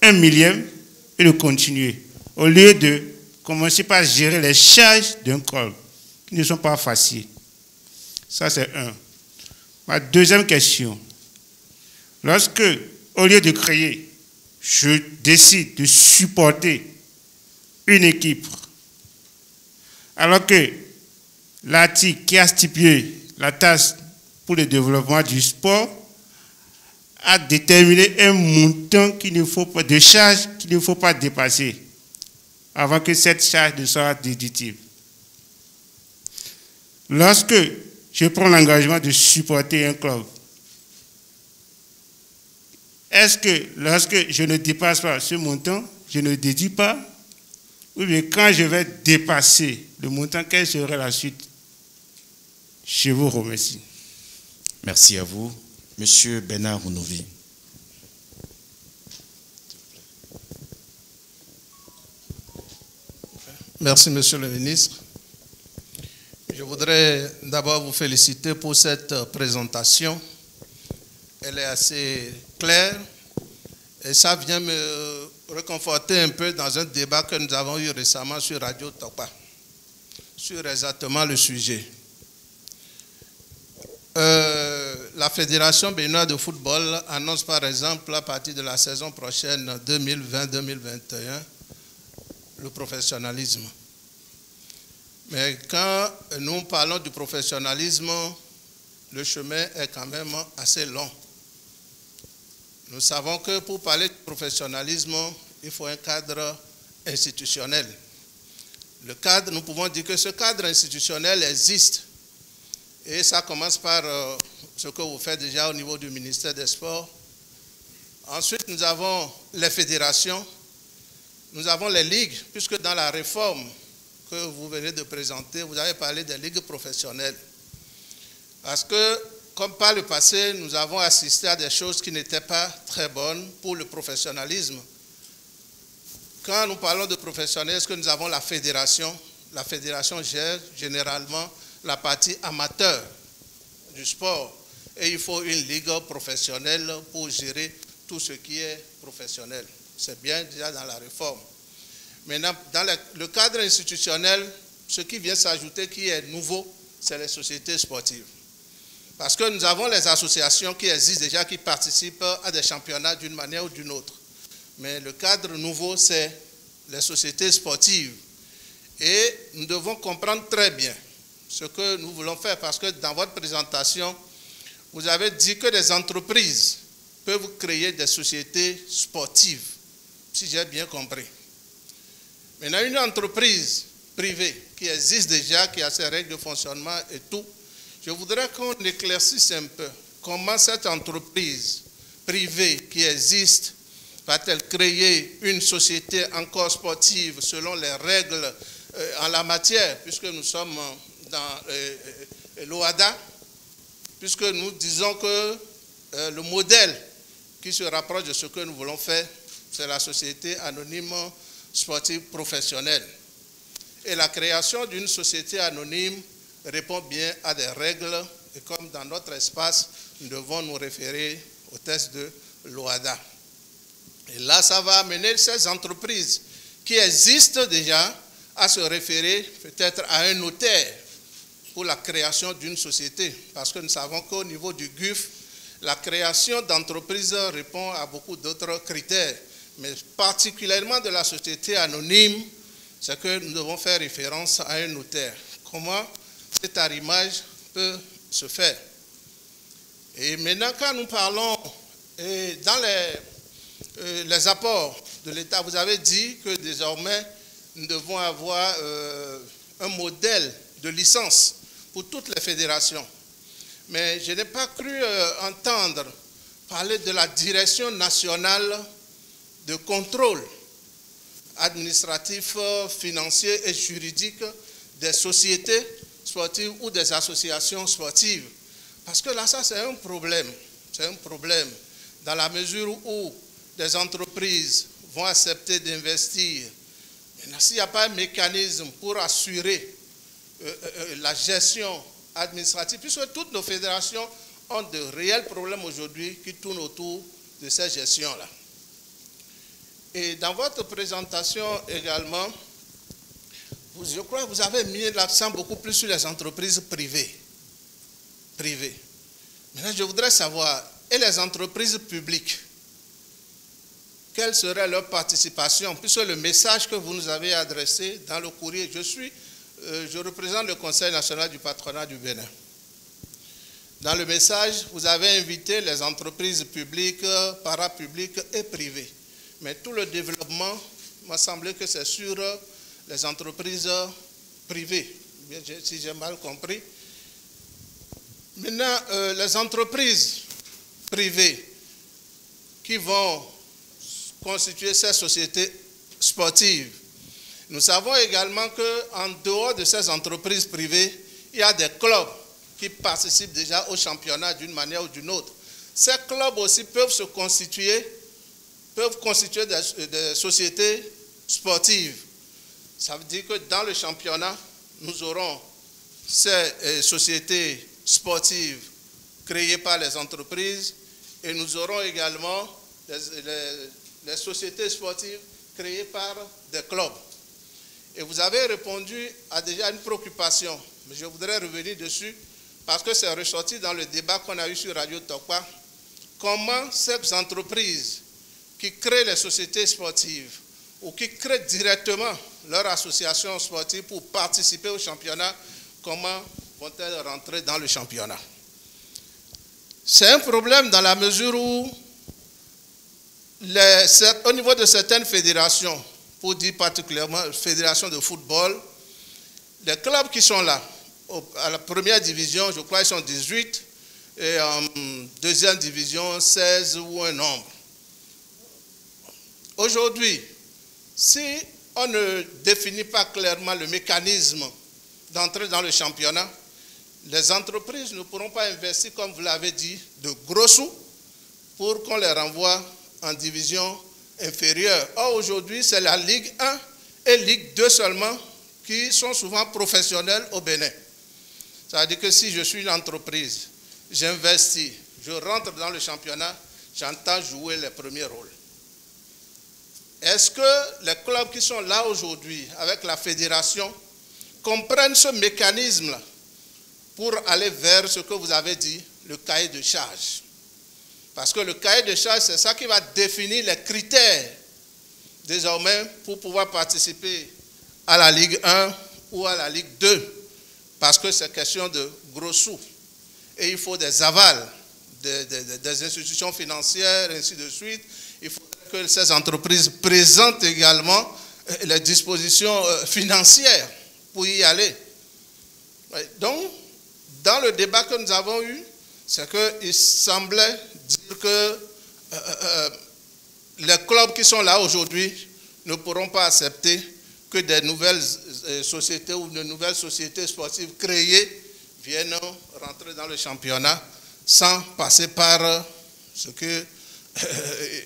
1 millième et de continuer, au lieu de commencer par gérer les charges d'un club, qui ne sont pas faciles. Ça, c'est un. Ma deuxième question. Lorsque, au lieu de créer, je décide de supporter une équipe, alors que l'article qui a stipulé la taxe pour le développement du sport a déterminé un montant de charge qu'il ne faut pas dépasser avant que cette charge ne soit déductible. Lorsque je prends l'engagement de supporter un club, est-ce que lorsque je ne dépasse pas ce montant, je ne déduis pas? Ou bien quand je vais dépasser le montant, quelle serait la suite? Je vous remercie. Merci à vous. Monsieur Bernard Ounovi. Merci, monsieur le ministre. Je voudrais d'abord vous féliciter pour cette présentation. Elle est assez claire et ça vient me réconforter un peu dans un débat que nous avons eu récemment sur Radio Topa, sur exactement le sujet. La Fédération béninoise de football annonce par exemple à partir de la saison prochaine 2020-2021 le professionnalisme. Mais quand nous parlons du professionnalisme, le chemin est quand même assez long. Nous savons que pour parler de professionnalisme, il faut un cadre institutionnel. Le cadre, nous pouvons dire que ce cadre institutionnel existe. Et ça commence par ce que vous faites déjà au niveau du ministère des Sports. Ensuite, nous avons les fédérations, nous avons les ligues, puisque dans la réforme que vous venez de présenter, vous avez parlé des ligues professionnelles. Parce que, comme par le passé, nous avons assisté à des choses qui n'étaient pas très bonnes pour le professionnalisme. Quand nous parlons de professionnels, est-ce que nous avons la fédération? La fédération gère généralement la partie amateur du sport. Et il faut une ligue professionnelle pour gérer tout ce qui est professionnel. C'est bien déjà dans la réforme. Maintenant, dans le cadre institutionnel, ce qui vient s'ajouter, qui est nouveau, c'est les sociétés sportives. Parce que nous avons les associations qui existent déjà, qui participent à des championnats d'une manière ou d'une autre. Mais le cadre nouveau, c'est les sociétés sportives. Et nous devons comprendre très bien ce que nous voulons faire, parce que dans votre présentation, vous avez dit que des entreprises peuvent créer des sociétés sportives, si j'ai bien compris. Maintenant, une entreprise privée qui existe déjà, qui a ses règles de fonctionnement et tout, je voudrais qu'on éclaircisse un peu comment cette entreprise privée qui existe va-t-elle créer une société encore sportive selon les règles en la matière, puisque nous sommes dans l'OADA, puisque nous disons que le modèle qui se rapproche de ce que nous voulons faire, c'est la société anonyme sportive professionnelle. Et la création d'une société anonyme répond bien à des règles, et comme dans notre espace, nous devons nous référer au test de l'OADA. Et là, ça va amener ces entreprises qui existent déjà à se référer peut-être à un notaire pour la création d'une société. Parce que nous savons qu'au niveau du GUF, la création d'entreprises répond à beaucoup d'autres critères. Mais particulièrement de la société anonyme, c'est que nous devons faire référence à un notaire. Comment cet arrimage peut se faire? Et maintenant, quand nous parlons dans les apports de l'État, vous avez dit que désormais, nous devons avoir un modèle de licence pour toutes les fédérations. Mais je n'ai pas cru entendre parler de la direction nationale de contrôle administratif, financier et juridique des sociétés sportives ou des associations sportives. Parce que là, ça, c'est un problème. C'est un problème dans la mesure où des entreprises vont accepter d'investir. Maintenant, s'il n'y a pas un mécanisme pour assurer la gestion administrative, puisque toutes nos fédérations ont de réels problèmes aujourd'hui qui tournent autour de cette gestion-là. Et dans votre présentation également, je crois que vous avez mis l'accent beaucoup plus sur les entreprises privées. Maintenant, je voudrais savoir, et les entreprises publiques, quelle serait leur participation? Puisque le message que vous nous avez adressé dans le courrier, je représente le Conseil national du patronat du Bénin. Dans le message, vous avez invité les entreprises publiques, parapubliques et privées. Mais tout le développement m'a semblé que c'est sur les entreprises privées, si j'ai mal compris. Maintenant, les entreprises privées qui vont constituer ces sociétés sportives, nous savons également qu'en dehors de ces entreprises privées, il y a des clubs qui participent déjà au championnat d'une manière ou d'une autre. Ces clubs aussi peuvent constituer des sociétés sportives. Ça veut dire que dans le championnat, nous aurons ces sociétés sportives créées par les entreprises et nous aurons également les sociétés sportives créées par des clubs. Et vous avez répondu à déjà une préoccupation, mais je voudrais revenir dessus parce que c'est ressorti dans le débat qu'on a eu sur Radio Tokpa. Comment ces entreprises qui créent les sociétés sportives ou qui créent directement leur association sportive pour participer au championnat, comment vont-elles rentrer dans le championnat? C'est un problème dans la mesure où, au niveau de certaines fédérations, pour dire particulièrement fédération de football, les clubs qui sont là, à la première division, je crois qu'ils sont 18, et en deuxième division, 16 ou un nombre. Aujourd'hui, si on ne définit pas clairement le mécanisme d'entrer dans le championnat, les entreprises ne pourront pas investir, comme vous l'avez dit, de gros sous pour qu'on les renvoie en division inférieure. Or, aujourd'hui, c'est la Ligue 1 et Ligue 2 seulement qui sont souvent professionnels au Bénin. Ça veut dire que si je suis une entreprise, j'investis, je rentre dans le championnat, j'entends jouer les premiers rôles. Est-ce que les clubs qui sont là aujourd'hui avec la fédération comprennent ce mécanisme-là pour aller vers ce que vous avez dit, le cahier de charge. Parce que le cahier de charge, c'est ça qui va définir les critères désormais pour pouvoir participer à la Ligue 1 ou à la Ligue 2. Parce que c'est question de gros sous. Et il faut des avals des institutions financières, et ainsi de suite. Il faut que ces entreprises présentent également les dispositions financières pour y aller. Donc, dans le débat que nous avons eu, c'est qu'il semblait dire que les clubs qui sont là aujourd'hui ne pourront pas accepter que des nouvelles sociétés ou de nouvelles sociétés sportives créées viennent rentrer dans le championnat sans passer par ce que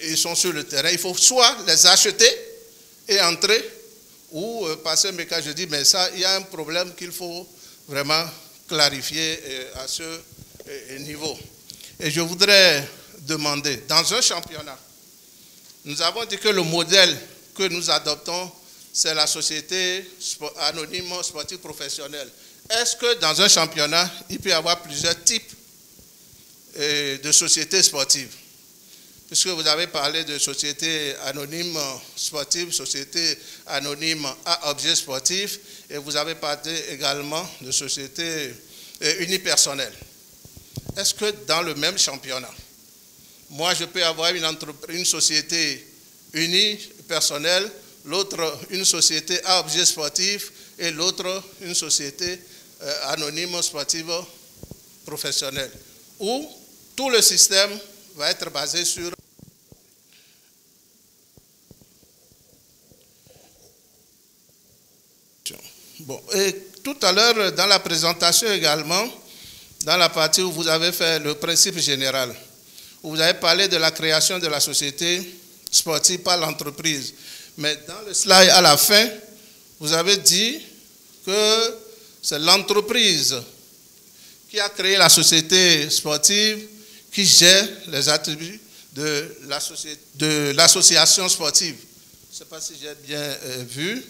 ils sont sur le terrain. Il faut soit les acheter et entrer, ou passer, mais quand je dis, mais ça, il y a un problème qu'il faut vraiment clarifier à ce niveau. Et je voudrais demander, dans un championnat, nous avons dit que le modèle que nous adoptons, c'est la société anonyme sportive professionnelle. Est-ce que dans un championnat, il peut y avoir plusieurs types de sociétés sportives? Puisque vous avez parlé de société anonyme sportive, société anonyme à objet sportif, et vous avez parlé également de société unipersonnelle. Est-ce que dans le même championnat, moi je peux avoir une société unipersonnelle, l'autre une société à objet sportif et l'autre une société anonyme sportive professionnelle, où tout le système va être basé sur... Bon, et tout à l'heure, dans la présentation également, dans la partie où vous avez fait le principe général, où vous avez parlé de la création de la société sportive par l'entreprise. Mais dans le slide à la fin, vous avez dit que c'est l'entreprise qui a créé la société sportive qui gère les attributs de l'association sportive. Je ne sais pas si j'ai bien vu.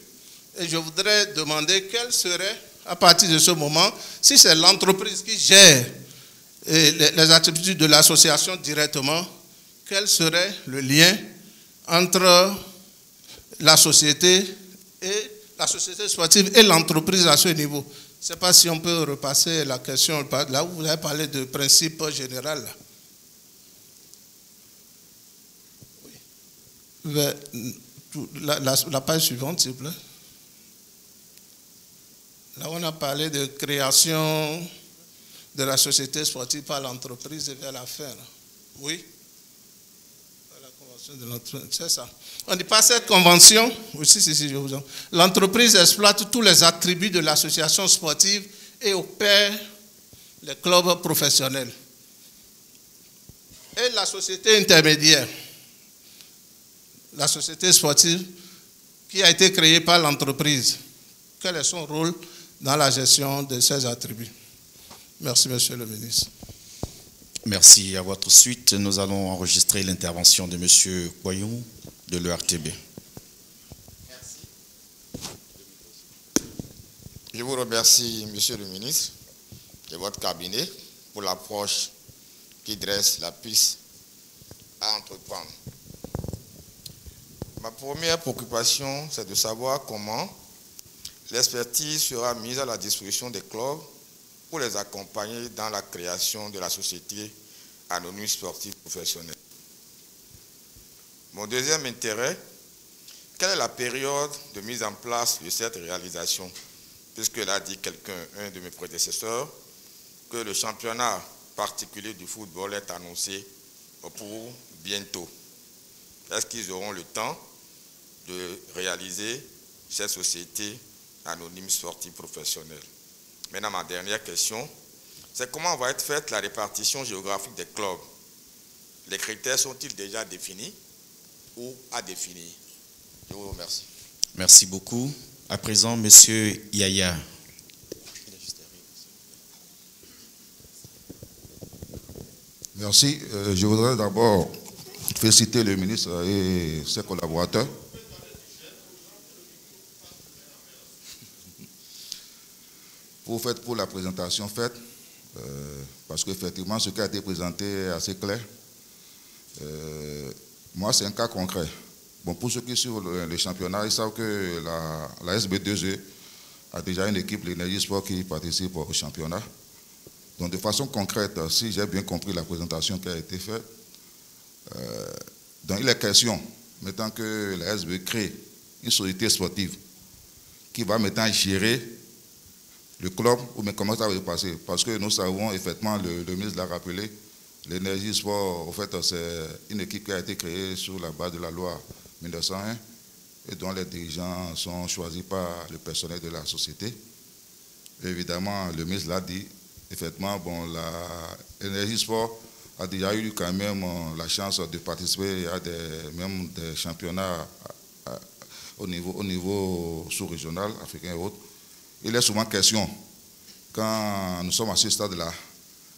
Et je voudrais demander quel serait, à partir de ce moment, si c'est l'entreprise qui gère les attributs de l'association directement, quel serait le lien entre la société sportive et l'entreprise à ce niveau. Je ne sais pas si on peut repasser la question là où vous avez parlé de principe général. Oui. La page suivante, s'il vous plaît. Là, on a parlé de création de la société sportive par l'entreprise et vers la fin. Oui. La convention de l'entreprise, c'est ça. On dit pas cette convention. Oui, si, je vous en. L'entreprise exploite tous les attributs de l'association sportive et opère les clubs professionnels. Et la société intermédiaire, la société sportive qui a été créée par l'entreprise, quel est son rôle dans la gestion de ces attributs? Merci, Monsieur le ministre. Merci. À votre suite, nous allons enregistrer l'intervention de Monsieur Koyou de l'ERTB. Merci. Je vous remercie, Monsieur le ministre, et votre cabinet pour l'approche qui dresse la piste à entreprendre. Ma première préoccupation, c'est de savoir comment l'expertise sera mise à la disposition des clubs pour les accompagner dans la création de la société anonyme sportive professionnelle. Mon deuxième intérêt, quelle est la période de mise en place de cette réalisation? Puisque l'a dit un de mes prédécesseurs, que le championnat particulier du football est annoncé pour bientôt. Est-ce qu'ils auront le temps de réaliser cette société anonyme sportive professionnelle? Maintenant, ma dernière question, c'est comment va être faite la répartition géographique des clubs? Les critères sont-ils déjà définis ou à définir? Je vous remercie. Merci beaucoup. À présent, Monsieur Yaya. Merci. Je voudrais d'abord féliciter le ministre et ses collaborateurs. Pour la présentation faite. parce qu'effectivement, ce qui a été présenté est assez clair. Moi, c'est un cas concret. Bon, pour ceux qui suivent le championnat, ils savent que la SB2E a déjà une équipe, l'Énergie Sport, qui participe au championnat. Donc, de façon concrète, si j'ai bien compris la présentation qui a été faite, donc il est question, maintenant que la SB crée une société sportive qui va maintenant gérer le club, ou bien comment ça va se passer. Parce que nous savons, effectivement, le ministre l'a rappelé, l'Énergie Sport, en fait, c'est une équipe qui a été créée sur la base de la loi 1901 et dont les dirigeants sont choisis par le personnel de la société. Et évidemment, le ministre l'a dit, effectivement, bon, l'Énergie Sport a déjà eu quand même la chance de participer à même des championnats au niveau sous-régional, africain et autres. Il est souvent question, quand nous sommes à ce stade-là,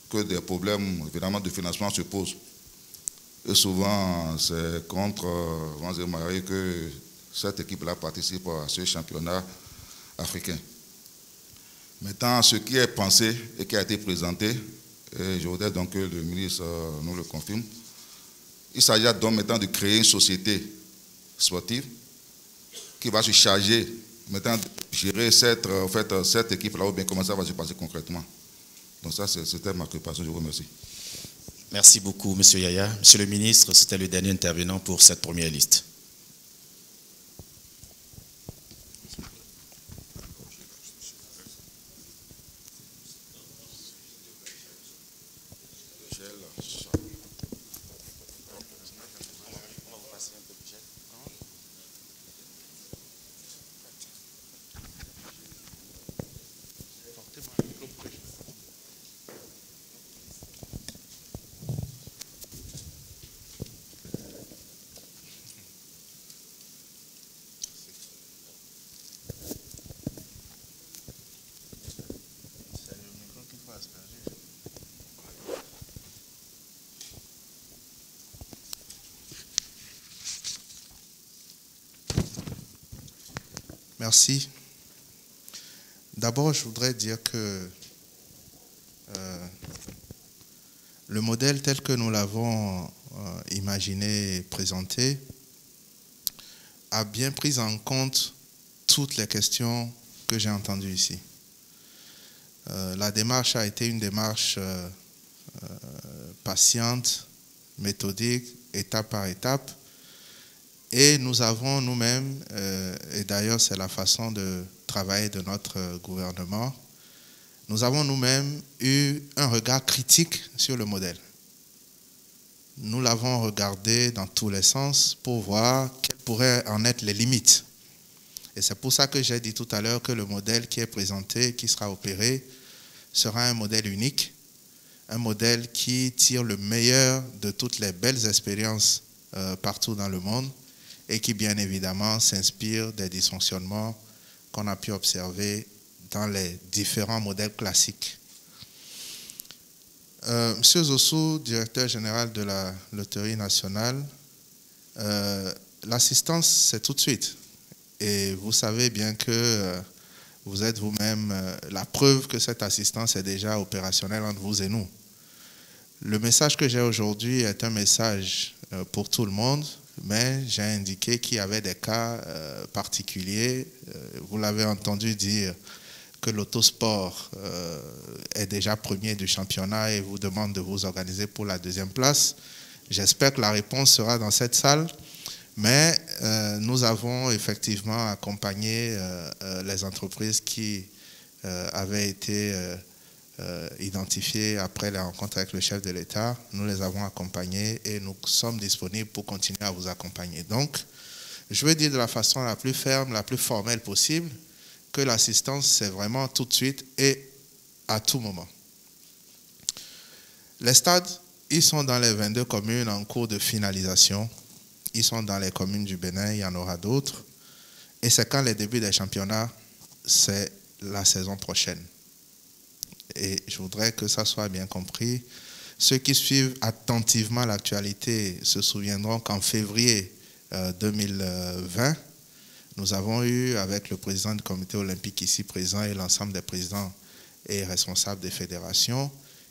que des problèmes évidemment de financement se posent. Et souvent, c'est contre Vents et Marées que cette équipe-là participe à ce championnat africain. Maintenant, ce qui est pensé et qui a été présenté, et je voudrais donc que le ministre nous le confirme, il s'agit donc maintenant de créer une société sportive qui va se charger maintenant de gérer cette équipe-là, ou bien comment ça va se passer concrètement. Donc ça, c'était ma préparation. Je vous remercie. Merci beaucoup, M. Yaya. Monsieur le ministre, c'était le dernier intervenant pour cette première liste. Merci. D'abord, je voudrais dire que le modèle tel que nous l'avons imaginé et présenté a bien pris en compte toutes les questions que j'ai entendues ici. La démarche a été une démarche patiente, méthodique, étape par étape. Et nous avons nous-mêmes, et d'ailleurs c'est la façon de travailler de notre gouvernement, nous avons nous-mêmes eu un regard critique sur le modèle. Nous l'avons regardé dans tous les sens pour voir quelles pourraient en être les limites. Et c'est pour ça que j'ai dit tout à l'heure que le modèle qui est présenté, qui sera opéré, sera un modèle unique, un modèle qui tire le meilleur de toutes les belles expériences partout dans le monde, et qui, bien évidemment, s'inspire des dysfonctionnements qu'on a pu observer dans les différents modèles classiques. Monsieur Zossou, directeur général de la Loterie nationale, l'assistance, c'est tout de suite. Et vous savez bien que vous êtes vous-même la preuve que cette assistance est déjà opérationnelle entre vous et nous. Le message que j'ai aujourd'hui est un message pour tout le monde, mais j'ai indiqué qu'il y avait des cas particuliers. Vous l'avez entendu dire que l'autosport est déjà premier du championnat et vous demande de vous organiser pour la deuxième place. J'espère que la réponse sera dans cette salle, mais nous avons effectivement accompagné les entreprises qui avaient été identifiés après la rencontre avec le chef de l'État. Nous les avons accompagnés et nous sommes disponibles pour continuer à vous accompagner. Donc, je veux dire de la façon la plus ferme, la plus formelle possible, que l'assistance, c'est vraiment tout de suite et à tout moment. Les stades, ils sont dans les 22 communes en cours de finalisation. Ils sont dans les communes du Bénin, il y en aura d'autres. Et c'est quand les débuts des championnats, c'est la saison prochaine. Et je voudrais que ça soit bien compris. Ceux qui suivent attentivement l'actualité se souviendront qu'en février 2020, nous avons eu, avec le président du comité olympique ici présent et l'ensemble des présidents et responsables des fédérations,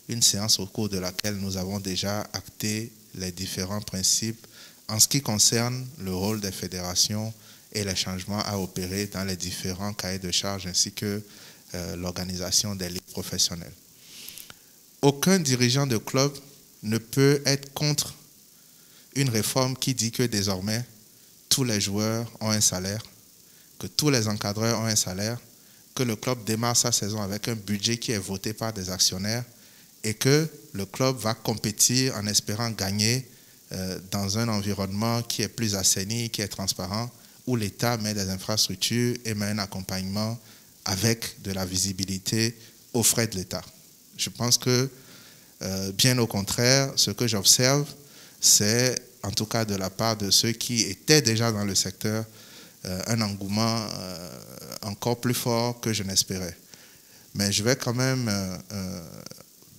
une séance au cours de laquelle nous avons déjà acté les différents principes en ce qui concerne le rôle des fédérations et les changements à opérer dans les différents cahiers de charges ainsi que l'organisation des ligues professionnelles. Aucun dirigeant de club ne peut être contre une réforme qui dit que désormais tous les joueurs ont un salaire, que tous les encadreurs ont un salaire, que le club démarre sa saison avec un budget qui est voté par des actionnaires et que le club va compétir en espérant gagner dans un environnement qui est plus assaini, qui est transparent, où l'État met des infrastructures et met un accompagnement avec de la visibilité aux frais de l'État. Je pense que, bien au contraire, ce que j'observe, c'est, en tout cas de la part de ceux qui étaient déjà dans le secteur, un engouement encore plus fort que je n'espérais. Mais je vais quand même,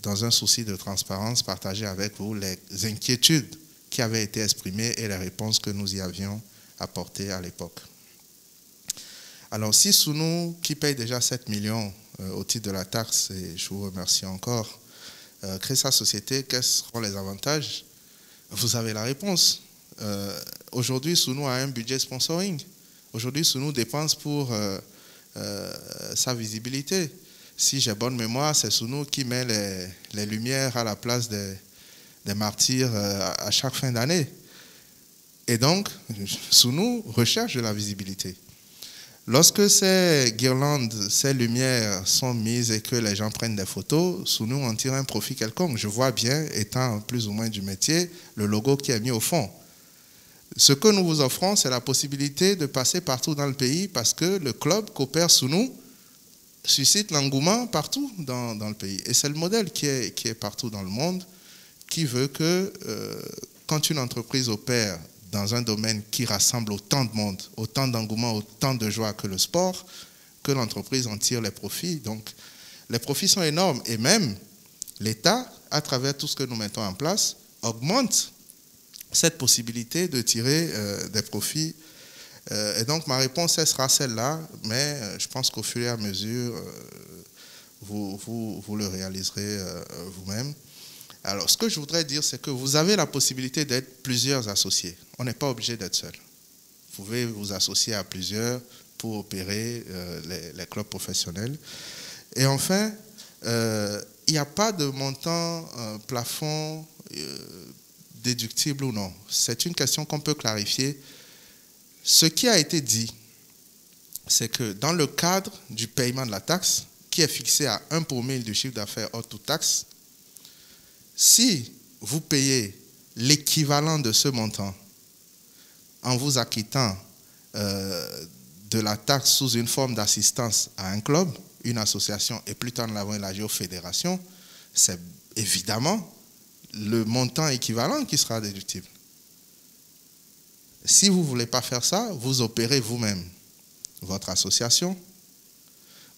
dans un souci de transparence, partager avec vous les inquiétudes qui avaient été exprimées et les réponses que nous y avions apportées à l'époque. Alors, si Sunu, qui paye déjà 7 millions au titre de la taxe, et je vous remercie encore, crée sa société, quels seront les avantages? Vous avez la réponse. Aujourd'hui, Sunu a un budget sponsoring. Aujourd'hui, Sunu dépense pour sa visibilité. Si j'ai bonne mémoire, c'est Sunu qui met les lumières à la place des martyrs à chaque fin d'année. Et donc, Sunu recherche de la visibilité. Lorsque ces guirlandes, ces lumières sont mises et que les gens prennent des photos, Sunu en tire un profit quelconque. Je vois bien, étant plus ou moins du métier, le logo qui est mis au fond. Ce que nous vous offrons, c'est la possibilité de passer partout dans le pays parce que le club qu'opère Sunu suscite l'engouement partout dans le pays. Et c'est le modèle qui est partout dans le monde, qui veut que quand une entreprise opère dans un domaine qui rassemble autant de monde, autant d'engouement, autant de joie que le sport, que l'entreprise en tire les profits. Donc, les profits sont énormes. Et même, l'État, à travers tout ce que nous mettons en place, augmente cette possibilité de tirer des profits. Et donc, ma réponse sera celle-là, mais je pense qu'au fur et à mesure, vous le réaliserez vous-même. Alors, ce que je voudrais dire, c'est que vous avez la possibilité d'être plusieurs associés. On n'est pas obligé d'être seul. Vous pouvez vous associer à plusieurs pour opérer les clubs professionnels. Et enfin, il n'y a pas de montant plafond déductible ou non. C'est une question qu'on peut clarifier. Ce qui a été dit, c'est que dans le cadre du paiement de la taxe, qui est fixé à 1 pour 1000 du chiffre d'affaires hors toute taxe, si vous payez l'équivalent de ce montant en vous acquittant de la taxe sous une forme d'assistance à un club, une association, et plus tard nous l'avons élargi aux fédérations, c'est évidemment le montant équivalent qui sera déductible. Si vous ne voulez pas faire ça, vous opérez vous-même votre association,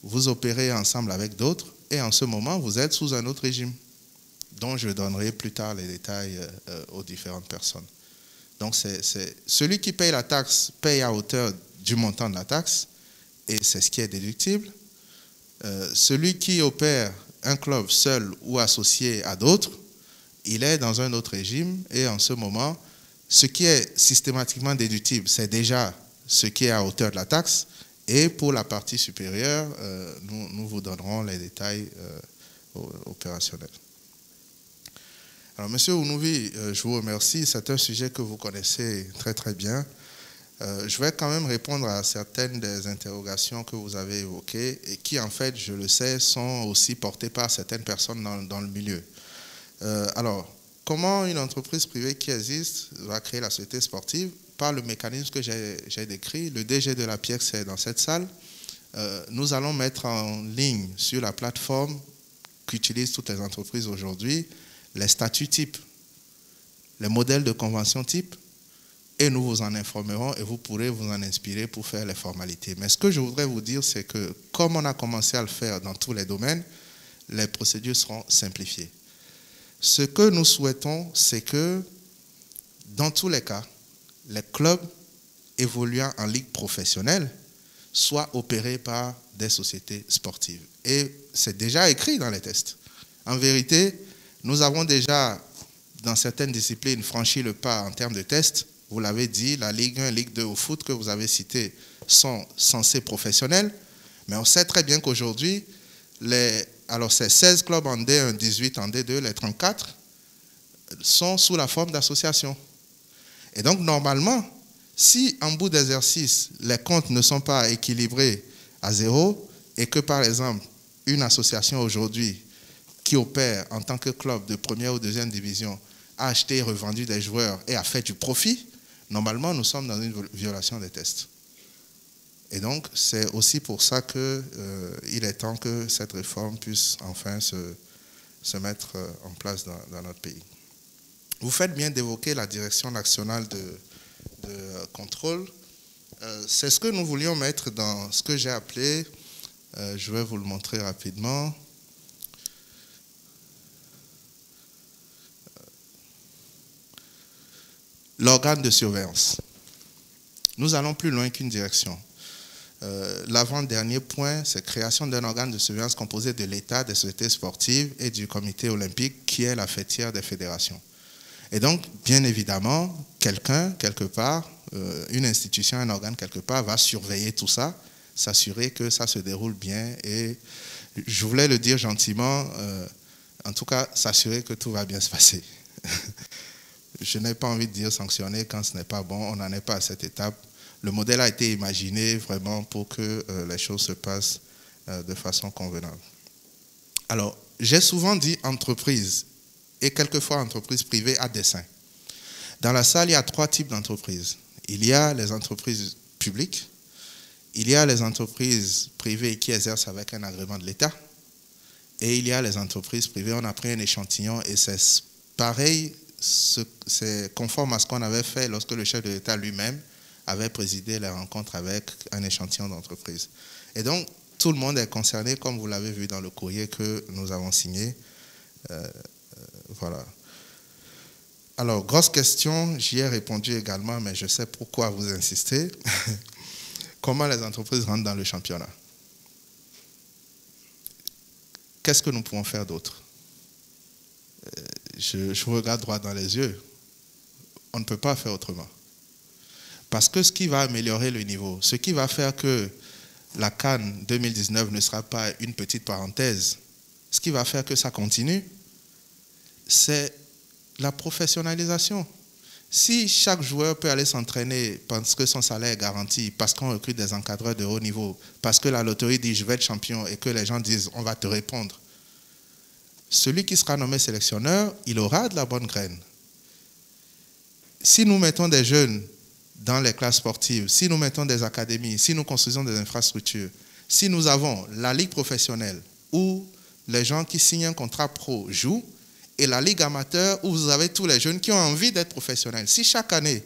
vous opérez ensemble avec d'autres, et en ce moment, vous êtes sous un autre régime, dont je donnerai plus tard les détails aux différentes personnes. Donc, c'est celui qui paye la taxe paye à hauteur du montant de la taxe, et c'est ce qui est déductible. Celui qui opère un club seul ou associé à d'autres, il est dans un autre régime, et en ce moment, ce qui est systématiquement déductible, c'est déjà ce qui est à hauteur de la taxe, et pour la partie supérieure, nous vous donnerons les détails opérationnels. Alors, Monsieur Ounouvi, je vous remercie. C'est un sujet que vous connaissez très, très bien. Je vais quand même répondre à certaines des interrogations que vous avez évoquées et qui, en fait, je le sais, sont aussi portées par certaines personnes dans le milieu. Alors, comment une entreprise privée qui existe va créer la société sportive? Par le mécanisme que j'ai décrit. Le DG de la PIEX est dans cette salle. Nous allons mettre en ligne sur la plateforme qu'utilisent toutes les entreprises aujourd'hui les statuts types, les modèles de convention type, et nous vous en informerons et vous pourrez vous en inspirer pour faire les formalités. Mais ce que je voudrais vous dire, c'est que comme on a commencé à le faire dans tous les domaines, les procédures seront simplifiées. Ce que nous souhaitons, c'est que dans tous les cas, les clubs évoluant en ligue professionnelle soient opérés par des sociétés sportives. Et c'est déjà écrit dans les tests. En vérité, nous avons déjà, dans certaines disciplines, franchi le pas en termes de tests. Vous l'avez dit, la Ligue 1, Ligue 2 au foot que vous avez cité sont censés professionnels, mais on sait très bien qu'aujourd'hui, alors c'est 16 clubs en D1, 18 en D2, les 34 sont sous la forme d'associations. Et donc, normalement, si en bout d'exercice, les comptes ne sont pas équilibrés à zéro et que, par exemple, une association aujourd'hui qui opère en tant que club de première ou deuxième division a acheté et revendu des joueurs et a fait du profit, normalement, nous sommes dans une violation des tests. Et donc, c'est aussi pour ça qu'il est temps que cette réforme puisse enfin se mettre en place dans notre pays. Vous faites bien d'évoquer la Direction nationale de contrôle. C'est ce que nous voulions mettre dans ce que j'ai appelé, je vais vous le montrer rapidement, l'organe de surveillance. Nous allons plus loin qu'une direction. L'avant-dernier point, c'est création d'un organe de surveillance composé de l'État, des sociétés sportives et du comité olympique qui est la fêtière des fédérations. Et donc, bien évidemment, quelqu'un, quelque part, une institution, un organe, quelque part, va surveiller tout ça, s'assurer que ça se déroule bien. Et je voulais le dire gentiment, en tout cas, s'assurer que tout va bien se passer. Je n'ai pas envie de dire sanctionner quand ce n'est pas bon, on n'en est pas à cette étape. Le modèle a été imaginé vraiment pour que les choses se passent de façon convenable. Alors, j'ai souvent dit entreprise et quelquefois entreprise privée à dessein. Dans la salle, il y a 3 types d'entreprises. Il y a les entreprises publiques, il y a les entreprises privées qui exercent avec un agrément de l'État, et il y a les entreprises privées. On a pris un échantillon et c'est pareil, c'est conforme à ce qu'on avait fait lorsque le chef de l'État lui-même avait présidé les rencontres avec un échantillon d'entreprises. Et donc, tout le monde est concerné, comme vous l'avez vu dans le courrier que nous avons signé. Voilà. Alors, grosse question, j'y ai répondu également, mais je sais pourquoi vous insistez. Comment les entreprises rentrent dans le championnat? Qu'est-ce que nous pouvons faire d'autre? Je vous regarde droit dans les yeux. On ne peut pas faire autrement. Parce que ce qui va améliorer le niveau, ce qui va faire que la CAN 2019 ne sera pas une petite parenthèse, ce qui va faire que ça continue, c'est la professionnalisation. Si chaque joueur peut aller s'entraîner parce que son salaire est garanti, parce qu'on recrute des encadreurs de haut niveau, parce que la loterie dit je vais être champion et que les gens disent on va te répondre, celui qui sera nommé sélectionneur, il aura de la bonne graine. Si nous mettons des jeunes dans les classes sportives, si nous mettons des académies, si nous construisons des infrastructures, si nous avons la ligue professionnelle où les gens qui signent un contrat pro jouent et la ligue amateur où vous avez tous les jeunes qui ont envie d'être professionnels. Si chaque année,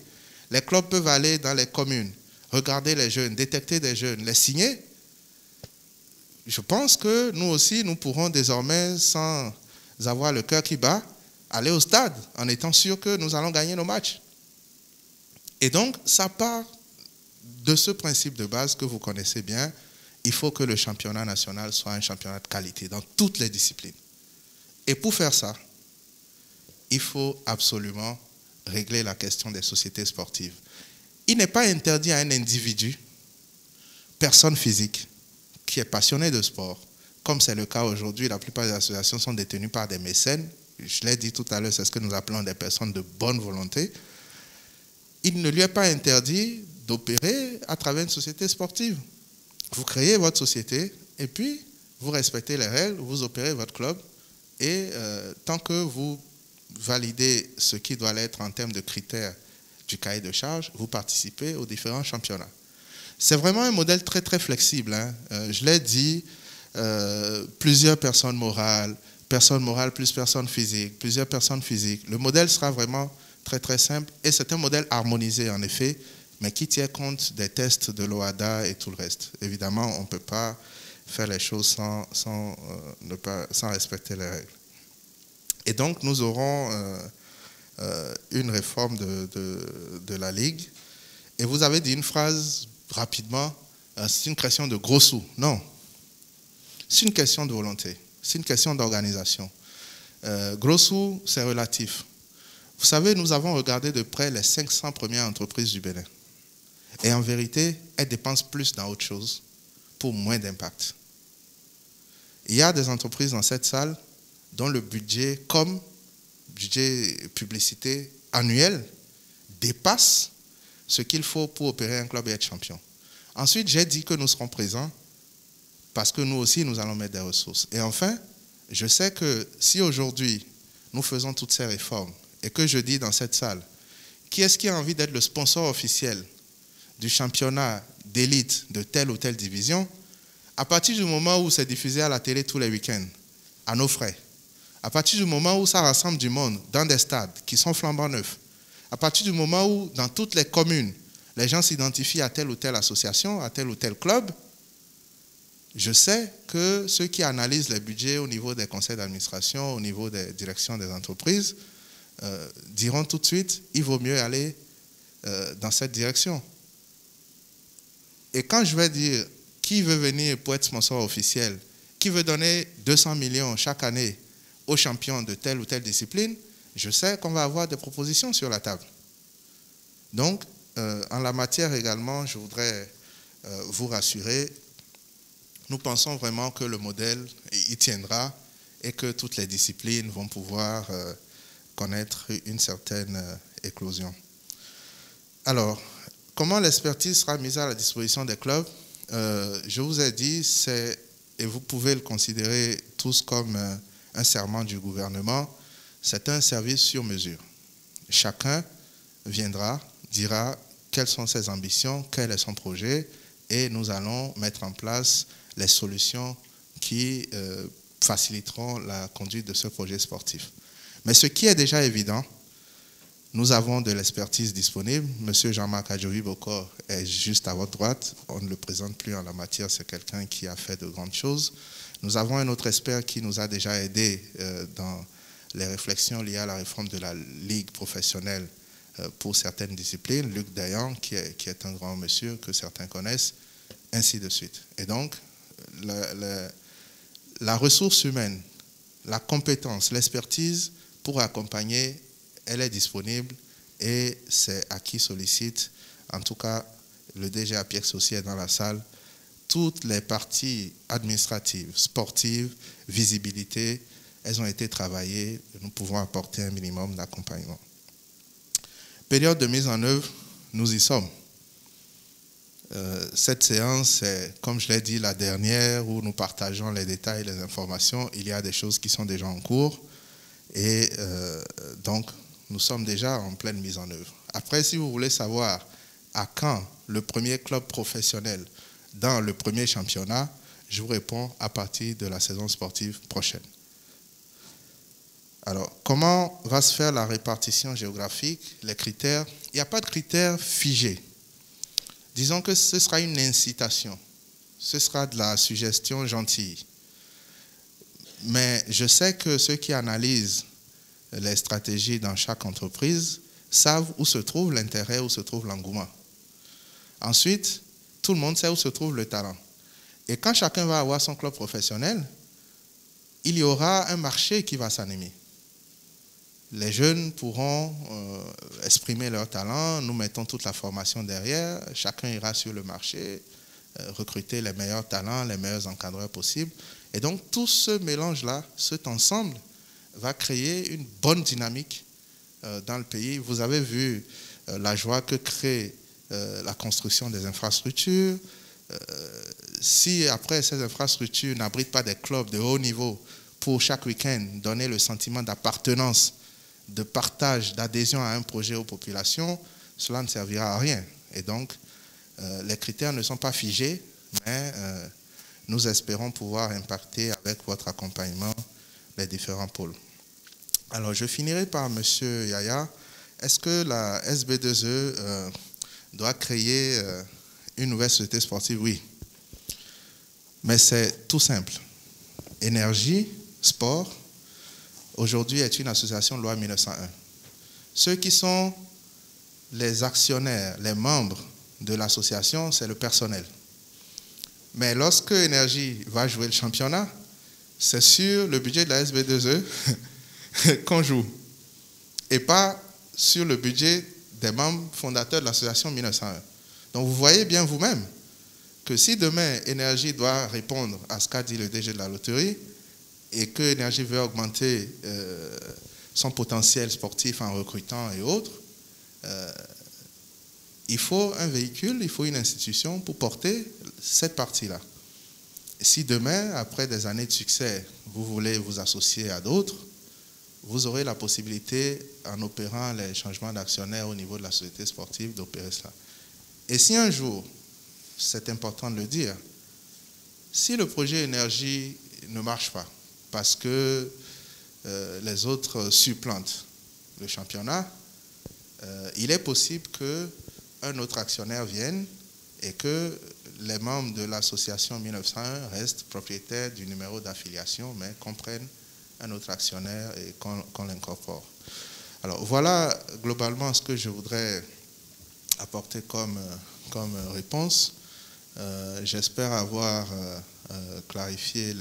les clubs peuvent aller dans les communes, regarder les jeunes, détecter des jeunes, les signer, je pense que nous aussi, nous pourrons désormais, sans avoir le cœur qui bat, aller au stade en étant sûr que nous allons gagner nos matchs. Et donc, ça part de ce principe de base que vous connaissez bien. Il faut que le championnat national soit un championnat de qualité dans toutes les disciplines. Et pour faire ça, il faut absolument régler la question des sociétés sportives. Il n'est pas interdit à un individu, personne physique, qui est passionné de sport, comme c'est le cas aujourd'hui, la plupart des associations sont détenues par des mécènes. Je l'ai dit tout à l'heure, c'est ce que nous appelons des personnes de bonne volonté. Il ne lui est pas interdit d'opérer à travers une société sportive. Vous créez votre société et puis vous respectez les règles, vous opérez votre club et tant que vous validez ce qui doit l'être en termes de critères du cahier de charges, vous participez aux différents championnats. C'est vraiment un modèle très très flexible. Je l'ai dit, plusieurs personnes morales plus personnes physiques, plusieurs personnes physiques. Le modèle sera vraiment très très simple et c'est un modèle harmonisé en effet, mais qui tient compte des tests de l'OHADA et tout le reste. Évidemment, on ne peut pas faire les choses sans respecter les règles. Et donc, nous aurons une réforme de la Ligue. Et vous avez dit une phrase rapidement, c'est une question de gros sous. Non, c'est une question de volonté, c'est une question d'organisation. Gros sous, c'est relatif. Vous savez, nous avons regardé de près les 500 premières entreprises du Bénin. Et en vérité, elles dépensent plus dans autre chose pour moins d'impact. Il y a des entreprises dans cette salle dont le budget, comme budget publicité annuel, dépasse ce qu'il faut pour opérer un club et être champion. Ensuite, j'ai dit que nous serons présents parce que nous aussi, nous allons mettre des ressources. Et enfin, je sais que si aujourd'hui, nous faisons toutes ces réformes et que je dis dans cette salle, qui est-ce qui a envie d'être le sponsor officiel du championnat d'élite de telle ou telle division, à partir du moment où c'est diffusé à la télé tous les week-ends, à nos frais, à partir du moment où ça rassemble du monde dans des stades qui sont flambant neufs, à partir du moment où dans toutes les communes, les gens s'identifient à telle ou telle association, à tel ou tel club, je sais que ceux qui analysent les budgets au niveau des conseils d'administration, au niveau des directions des entreprises, diront tout de suite, il vaut mieux aller dans cette direction. Et quand je vais dire qui veut venir pour être sponsor officiel, qui veut donner 200 millions chaque année aux champions de telle ou telle discipline, je sais qu'on va avoir des propositions sur la table. Donc, en la matière également, je voudrais vous rassurer, nous pensons vraiment que le modèle y tiendra et que toutes les disciplines vont pouvoir connaître une certaine éclosion. Alors, comment l'expertise sera mise à la disposition des clubs? Je vous ai dit, et vous pouvez le considérer tous comme un serment du gouvernement, c'est un service sur mesure. Chacun viendra, dira quelles sont ses ambitions, quel est son projet, et nous allons mettre en place les solutions qui faciliteront la conduite de ce projet sportif. Mais ce qui est déjà évident, nous avons de l'expertise disponible. Monsieur Jean-Marc Adjovi-Bokor est juste à votre droite. On ne le présente plus en la matière, c'est quelqu'un qui a fait de grandes choses. Nous avons un autre expert qui nous a déjà aidé dans les réflexions liées à la réforme de la Ligue professionnelle pour certaines disciplines, Luc Dayan, qui est un grand monsieur que certains connaissent, ainsi de suite. Et donc, la ressource humaine, la compétence, l'expertise pour accompagner, elle est disponible et c'est à qui sollicite. En tout cas, le DG Apiex aussi est dans la salle. Toutes les parties administratives, sportives, visibilité, elles ont été travaillées. Nous pouvons apporter un minimum d'accompagnement. Période de mise en œuvre, nous y sommes. Cette séance est, comme je l'ai dit, la dernière où nous partageons les détails, les informations. Il y a des choses qui sont déjà en cours et donc nous sommes déjà en pleine mise en œuvre. Après, si vous voulez savoir à quand le premier club professionnel dans le premier championnat, je vous réponds à partir de la saison sportive prochaine. Alors, comment va se faire la répartition géographique, les critères? Il n'y a pas de critères figés. Disons que ce sera une incitation. Ce sera de la suggestion gentille. Mais je sais que ceux qui analysent les stratégies dans chaque entreprise savent où se trouve l'intérêt, où se trouve l'engouement. Ensuite, tout le monde sait où se trouve le talent. Et quand chacun va avoir son club professionnel, il y aura un marché qui va s'animer. Les jeunes pourront exprimer leur talent, nous mettons toute la formation derrière, chacun ira sur le marché, recruter les meilleurs talents, les meilleurs encadreurs possibles. Et donc tout ce mélange-là, cet ensemble, va créer une bonne dynamique dans le pays. Vous avez vu la joie que crée la construction des infrastructures. Si après ces infrastructures n'abritent pas des clubs de haut niveau pour chaque week-end donner le sentiment d'appartenance, de partage, d'adhésion à un projet aux populations, cela ne servira à rien. Et donc, les critères ne sont pas figés, mais nous espérons pouvoir impacter avec votre accompagnement les différents pôles. Alors, je finirai par M. Yaya. Est-ce que la SB2E doit créer une nouvelle société sportive? Oui. Mais c'est tout simple. Énergie, sport, aujourd'hui est une association de loi 1901. Ceux qui sont les actionnaires, les membres de l'association, c'est le personnel. Mais lorsque Énergie va jouer le championnat, c'est sur le budget de la SB2E qu'on joue et pas sur le budget des membres fondateurs de l'association 1901. Donc vous voyez bien vous-même que si demain Énergie doit répondre à ce qu'a dit le DG de la loterie et que Énergie veut augmenter son potentiel sportif en recrutant et autres, il faut un véhicule, il faut une institution pour porter cette partie-là. Si demain, après des années de succès, vous voulez vous associer à d'autres, vous aurez la possibilité, en opérant les changements d'actionnaires au niveau de la société sportive, d'opérer cela. Et si un jour, c'est important de le dire, si le projet énergie ne marche pas, parce que les autres supplantent le championnat, il est possible qu'un autre actionnaire vienne et que les membres de l'association 1901 restent propriétaires du numéro d'affiliation, mais qu'on prenne un autre actionnaire et qu'on l'incorpore. Alors voilà globalement ce que je voudrais apporter comme réponse. J'espère avoir clarifié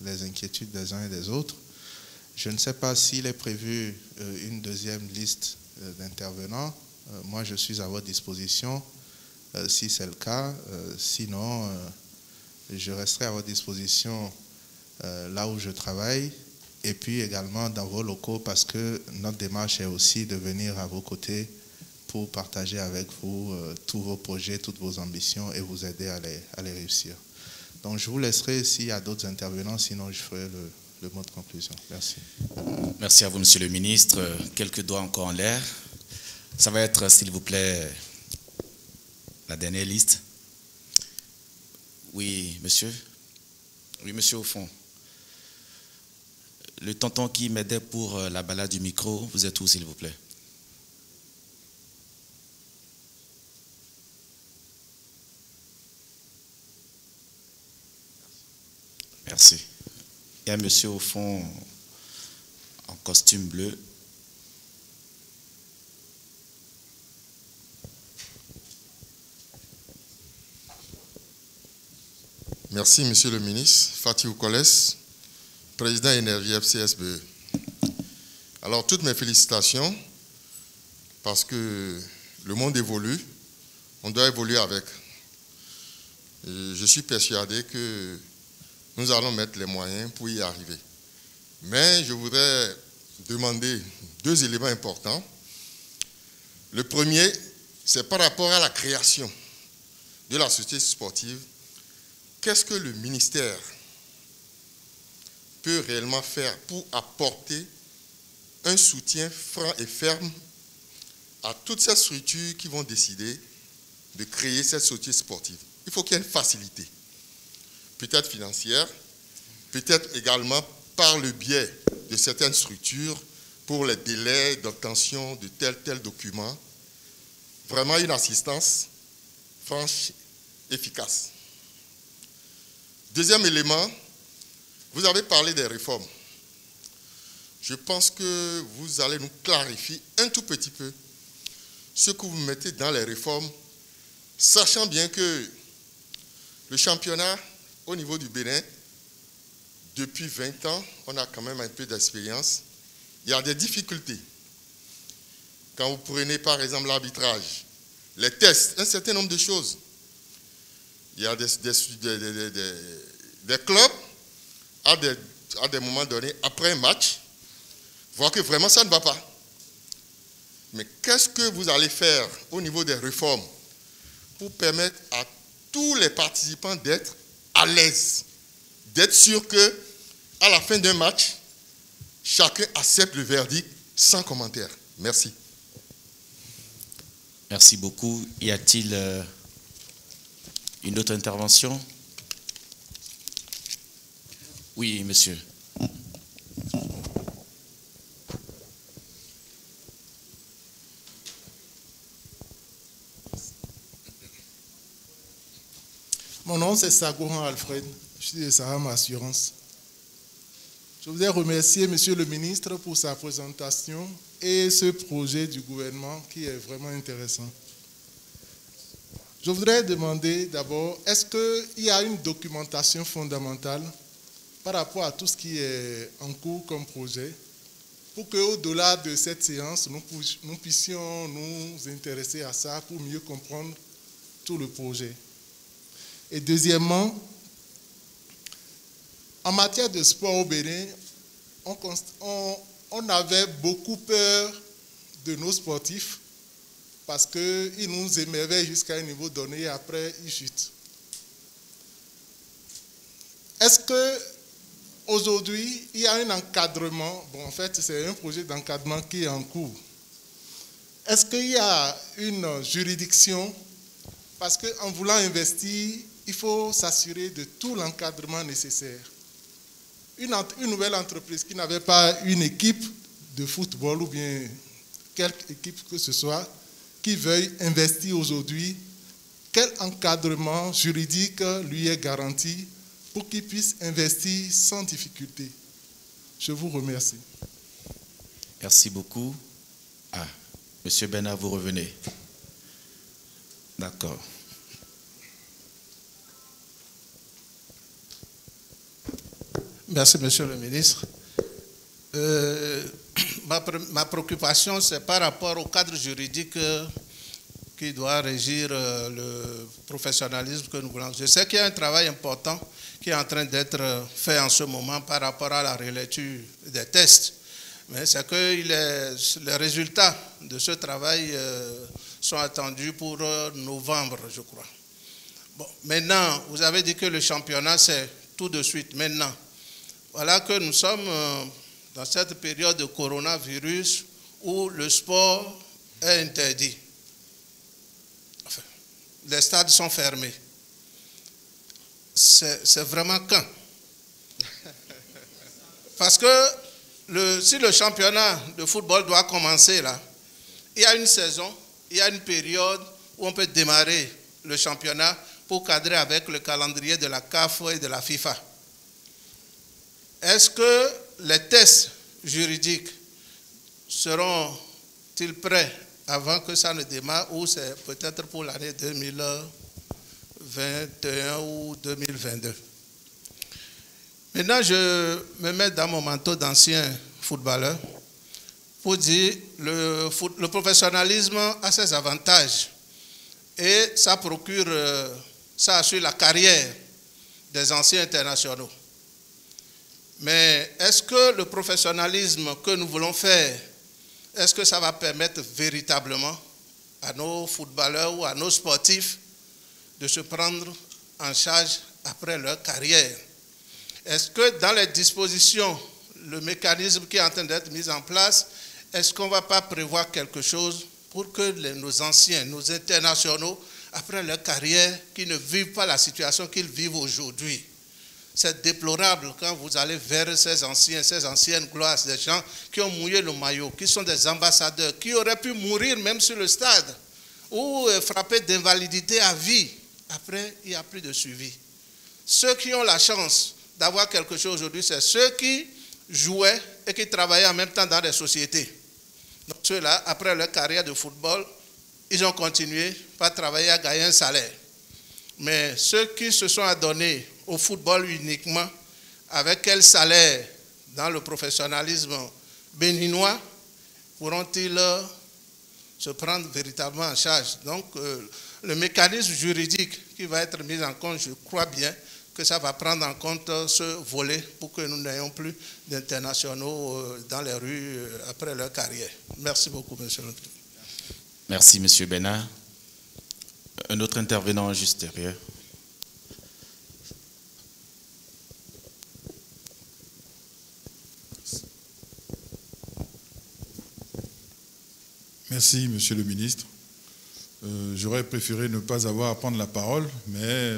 les inquiétudes des uns et des autres. Je ne sais pas s'il est prévu une deuxième liste d'intervenants. Moi, je suis à votre disposition si c'est le cas. Sinon, je resterai à votre disposition là où je travaille et puis également dans vos locaux parce que notre démarche est aussi de venir à vos côtés pour partager avec vous tous vos projets, toutes vos ambitions et vous aider à les réussir. Donc, je vous laisserai s'il y a d'autres intervenants, sinon je ferai le mot de conclusion. Merci. Merci à vous, Monsieur le Ministre. Quelques doigts encore en l'air. Ça va être, s'il vous plaît, la dernière liste. Oui, monsieur. Oui, monsieur, au fond. Le tonton qui m'aidait pour la balade du micro, vous êtes où, s'il vous plaît? Merci. Il y a un monsieur au fond en costume bleu. Merci, Monsieur le Ministre. Fatih Oukoles, président Énergie FCSBE. Alors, toutes mes félicitations, parce que le monde évolue, on doit évoluer avec. Et je suis persuadé que nous allons mettre les moyens pour y arriver. Mais je voudrais demander deux éléments importants. Le premier, c'est par rapport à la création de la société sportive. Qu'est-ce que le ministère peut réellement faire pour apporter un soutien franc et ferme à toutes ces structures qui vont décider de créer cette société sportive? Il faut qu'il y ait une facilité, peut-être financière, peut-être également par le biais de certaines structures pour les délais d'obtention de tel document. Vraiment une assistance franche, efficace. Deuxième élément, vous avez parlé des réformes. Je pense que vous allez nous clarifier un tout petit peu ce que vous mettez dans les réformes, sachant bien que le championnat au niveau du Bénin, depuis 20 ans, on a quand même un peu d'expérience. Il y a des difficultés. Quand vous prenez par exemple l'arbitrage, les tests, un certain nombre de choses. Il y a des clubs, à des moments donnés, après un match, voient que vraiment ça ne va pas. Mais qu'est-ce que vous allez faire au niveau des réformes pour permettre à tous les participants d'être à l'aise, d'être sûr que à la fin d'un match, chacun accepte le verdict sans commentaire? Merci. Merci beaucoup. Y a-t-il une autre intervention? Oui, monsieur. Mon nom c'est Sagoran Alfred, je suis de Saham Assurance. Je voudrais remercier Monsieur le ministre pour sa présentation et ce projet du gouvernement qui est vraiment intéressant. Je voudrais demander d'abord, est-ce qu'il y a une documentation fondamentale par rapport à tout ce qui est en cours comme projet? pour qu'au-delà de cette séance, nous puissions nous intéresser à ça pour mieux comprendre tout le projet. Et deuxièmement, en matière de sport au Bénin, on avait beaucoup peur de nos sportifs parce qu'ils nous émerveillent jusqu'à un niveau donné et après ils chutent. Est-ce qu'aujourd'hui, il y a un encadrement? Bon, en fait, c'est un projet d'encadrement qui est en cours. Est-ce qu'il y a une juridiction? Parce qu'en voulant investir, il faut s'assurer de tout l'encadrement nécessaire. Une nouvelle entreprise qui n'avait pas une équipe de football ou bien quelque équipe que ce soit, qui veuille investir aujourd'hui, quel encadrement juridique lui est garanti pour qu'il puisse investir sans difficulté? Je vous remercie. Merci beaucoup. Ah, Monsieur Bernard, vous revenez. D'accord. Merci, Monsieur le ministre. Ma préoccupation, c'est par rapport au cadre juridique qui doit régir le professionnalisme que nous voulons. Je sais qu'il y a un travail important qui est en train d'être fait en ce moment par rapport à la relecture des tests. Mais c'est que les résultats de ce travail sont attendus pour novembre, je crois. Bon, maintenant, vous avez dit que le championnat, c'est tout de suite, maintenant. Voilà que nous sommes dans cette période de coronavirus où le sport est interdit. Enfin, les stades sont fermés. C'est vraiment quand? Parce que si le championnat de football doit commencer là, il y a une saison, il y a une période où on peut démarrer le championnat pour cadrer avec le calendrier de la CAF et de la FIFA. Est-ce que les tests juridiques seront-ils prêts avant que ça ne démarre ou c'est peut-être pour l'année 2021 ou 2022? Maintenant, je me mets dans mon manteau d'ancien footballeur pour dire le professionnalisme a ses avantages et ça assure la carrière des anciens internationaux. Mais est-ce que le professionnalisme que nous voulons faire, est-ce que ça va permettre véritablement à nos footballeurs ou à nos sportifs de se prendre en charge après leur carrière? Est-ce que dans les dispositions, le mécanisme qui est en train d'être mis en place, est-ce qu'on ne va pas prévoir quelque chose pour que nos anciens, nos internationaux, après leur carrière, qui ne vivent pas la situation qu'ils vivent aujourd'hui? C'est déplorable quand vous allez vers ces anciennes gloires, des gens qui ont mouillé le maillot, qui sont des ambassadeurs, qui auraient pu mourir même sur le stade ou frapper d'invalidité à vie. Après, il n'y a plus de suivi. Ceux qui ont la chance d'avoir quelque chose aujourd'hui, c'est ceux qui jouaient et qui travaillaient en même temps dans des sociétés. Donc ceux-là, après leur carrière de football, ils ont continué par travailler à gagner un salaire. Mais ceux qui se sont adonnés au football uniquement, avec quel salaire dans le professionnalisme béninois pourront-ils se prendre véritablement en charge? Donc, le mécanisme juridique qui va être mis en compte, je crois bien que ça va prendre en compte ce volet pour que nous n'ayons plus d'internationaux dans les rues après leur carrière. Merci beaucoup, monsieur le président. Merci, monsieur Bernard. Un autre intervenant juste derrière. Merci, monsieur le ministre. J'aurais préféré ne pas avoir à prendre la parole, mais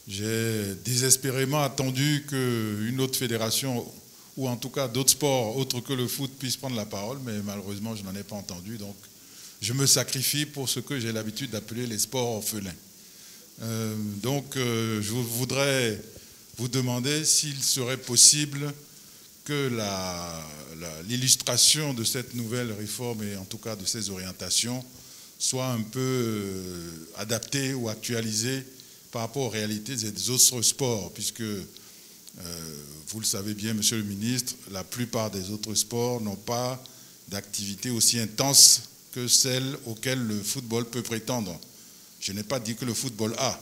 j'ai désespérément attendu qu'une autre fédération, ou en tout cas d'autres sports autres que le foot, puissent prendre la parole, mais malheureusement, je n'en ai pas entendu. Donc, je me sacrifie pour ce que j'ai l'habitude d'appeler les sports orphelins. Je voudrais vous demander s'il serait possible que l'illustration de cette nouvelle réforme et en tout cas de ces orientations soit un peu adaptée ou actualisée par rapport aux réalités des autres sports, puisque Vous le savez bien, Monsieur le ministre, la plupart des autres sports n'ont pas d'activité aussi intense que celle auxquelles le football peut prétendre. Je n'ai pas dit que le football a.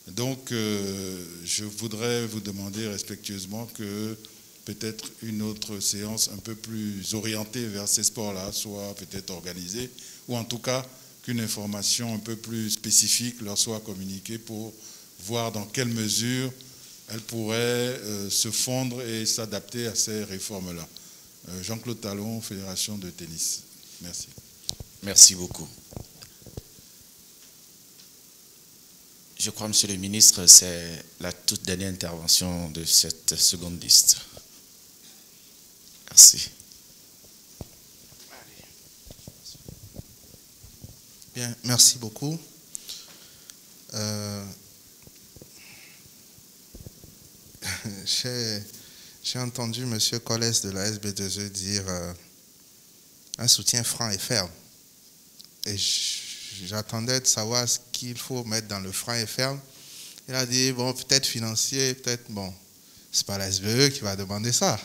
Donc, je voudrais vous demander respectueusement que peut-être une autre séance un peu plus orientée vers ces sports-là soit peut-être organisée, ou en tout cas qu'une information un peu plus spécifique leur soit communiquée pour voir dans quelle mesure elle pourrait se fondre et s'adapter à ces réformes-là. Jean-Claude Talon, Fédération de tennis. Merci. Merci beaucoup. Je crois, Monsieur le ministre, c'est la toute dernière intervention de cette seconde liste. Merci. Bien, merci beaucoup. J'ai entendu M. Collès de la SB2E dire un soutien franc et ferme. Et j'attendais de savoir ce qu'il faut mettre dans le franc et ferme. Il a dit, bon, peut-être financier, peut-être, bon, c'est pas la SBE qui va demander ça.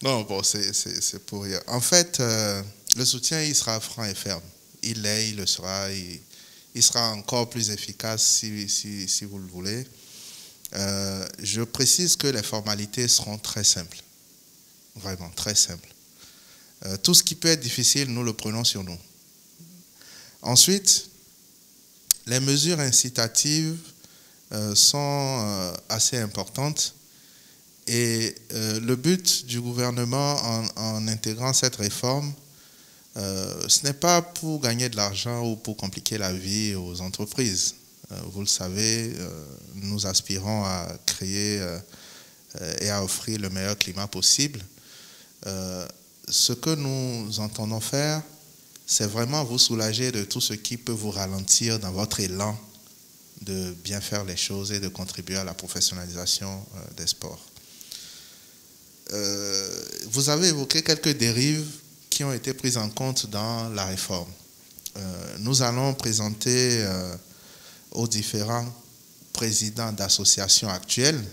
Non, bon, c'est pour rien. En fait, le soutien, il sera franc et ferme. Il l'est, il le sera, il sera encore plus efficace si vous le voulez. Je précise que les formalités seront très simples. Vraiment, très simples. Tout ce qui peut être difficile, nous le prenons sur nous. Ensuite, les mesures incitatives sont assez importantes et le but du gouvernement en intégrant cette réforme, ce n'est pas pour gagner de l'argent ou pour compliquer la vie aux entreprises. Vous le savez, nous aspirons à créer et à offrir le meilleur climat possible. Ce que nous entendons faire, c'est vraiment vous soulager de tout ce qui peut vous ralentir dans votre élan de bien faire les choses et de contribuer à la professionnalisation des sports. Vous avez évoqué quelques dérives qui ont été prises en compte dans la réforme. Nous allons présenter aux différents présidents d'associations actuelles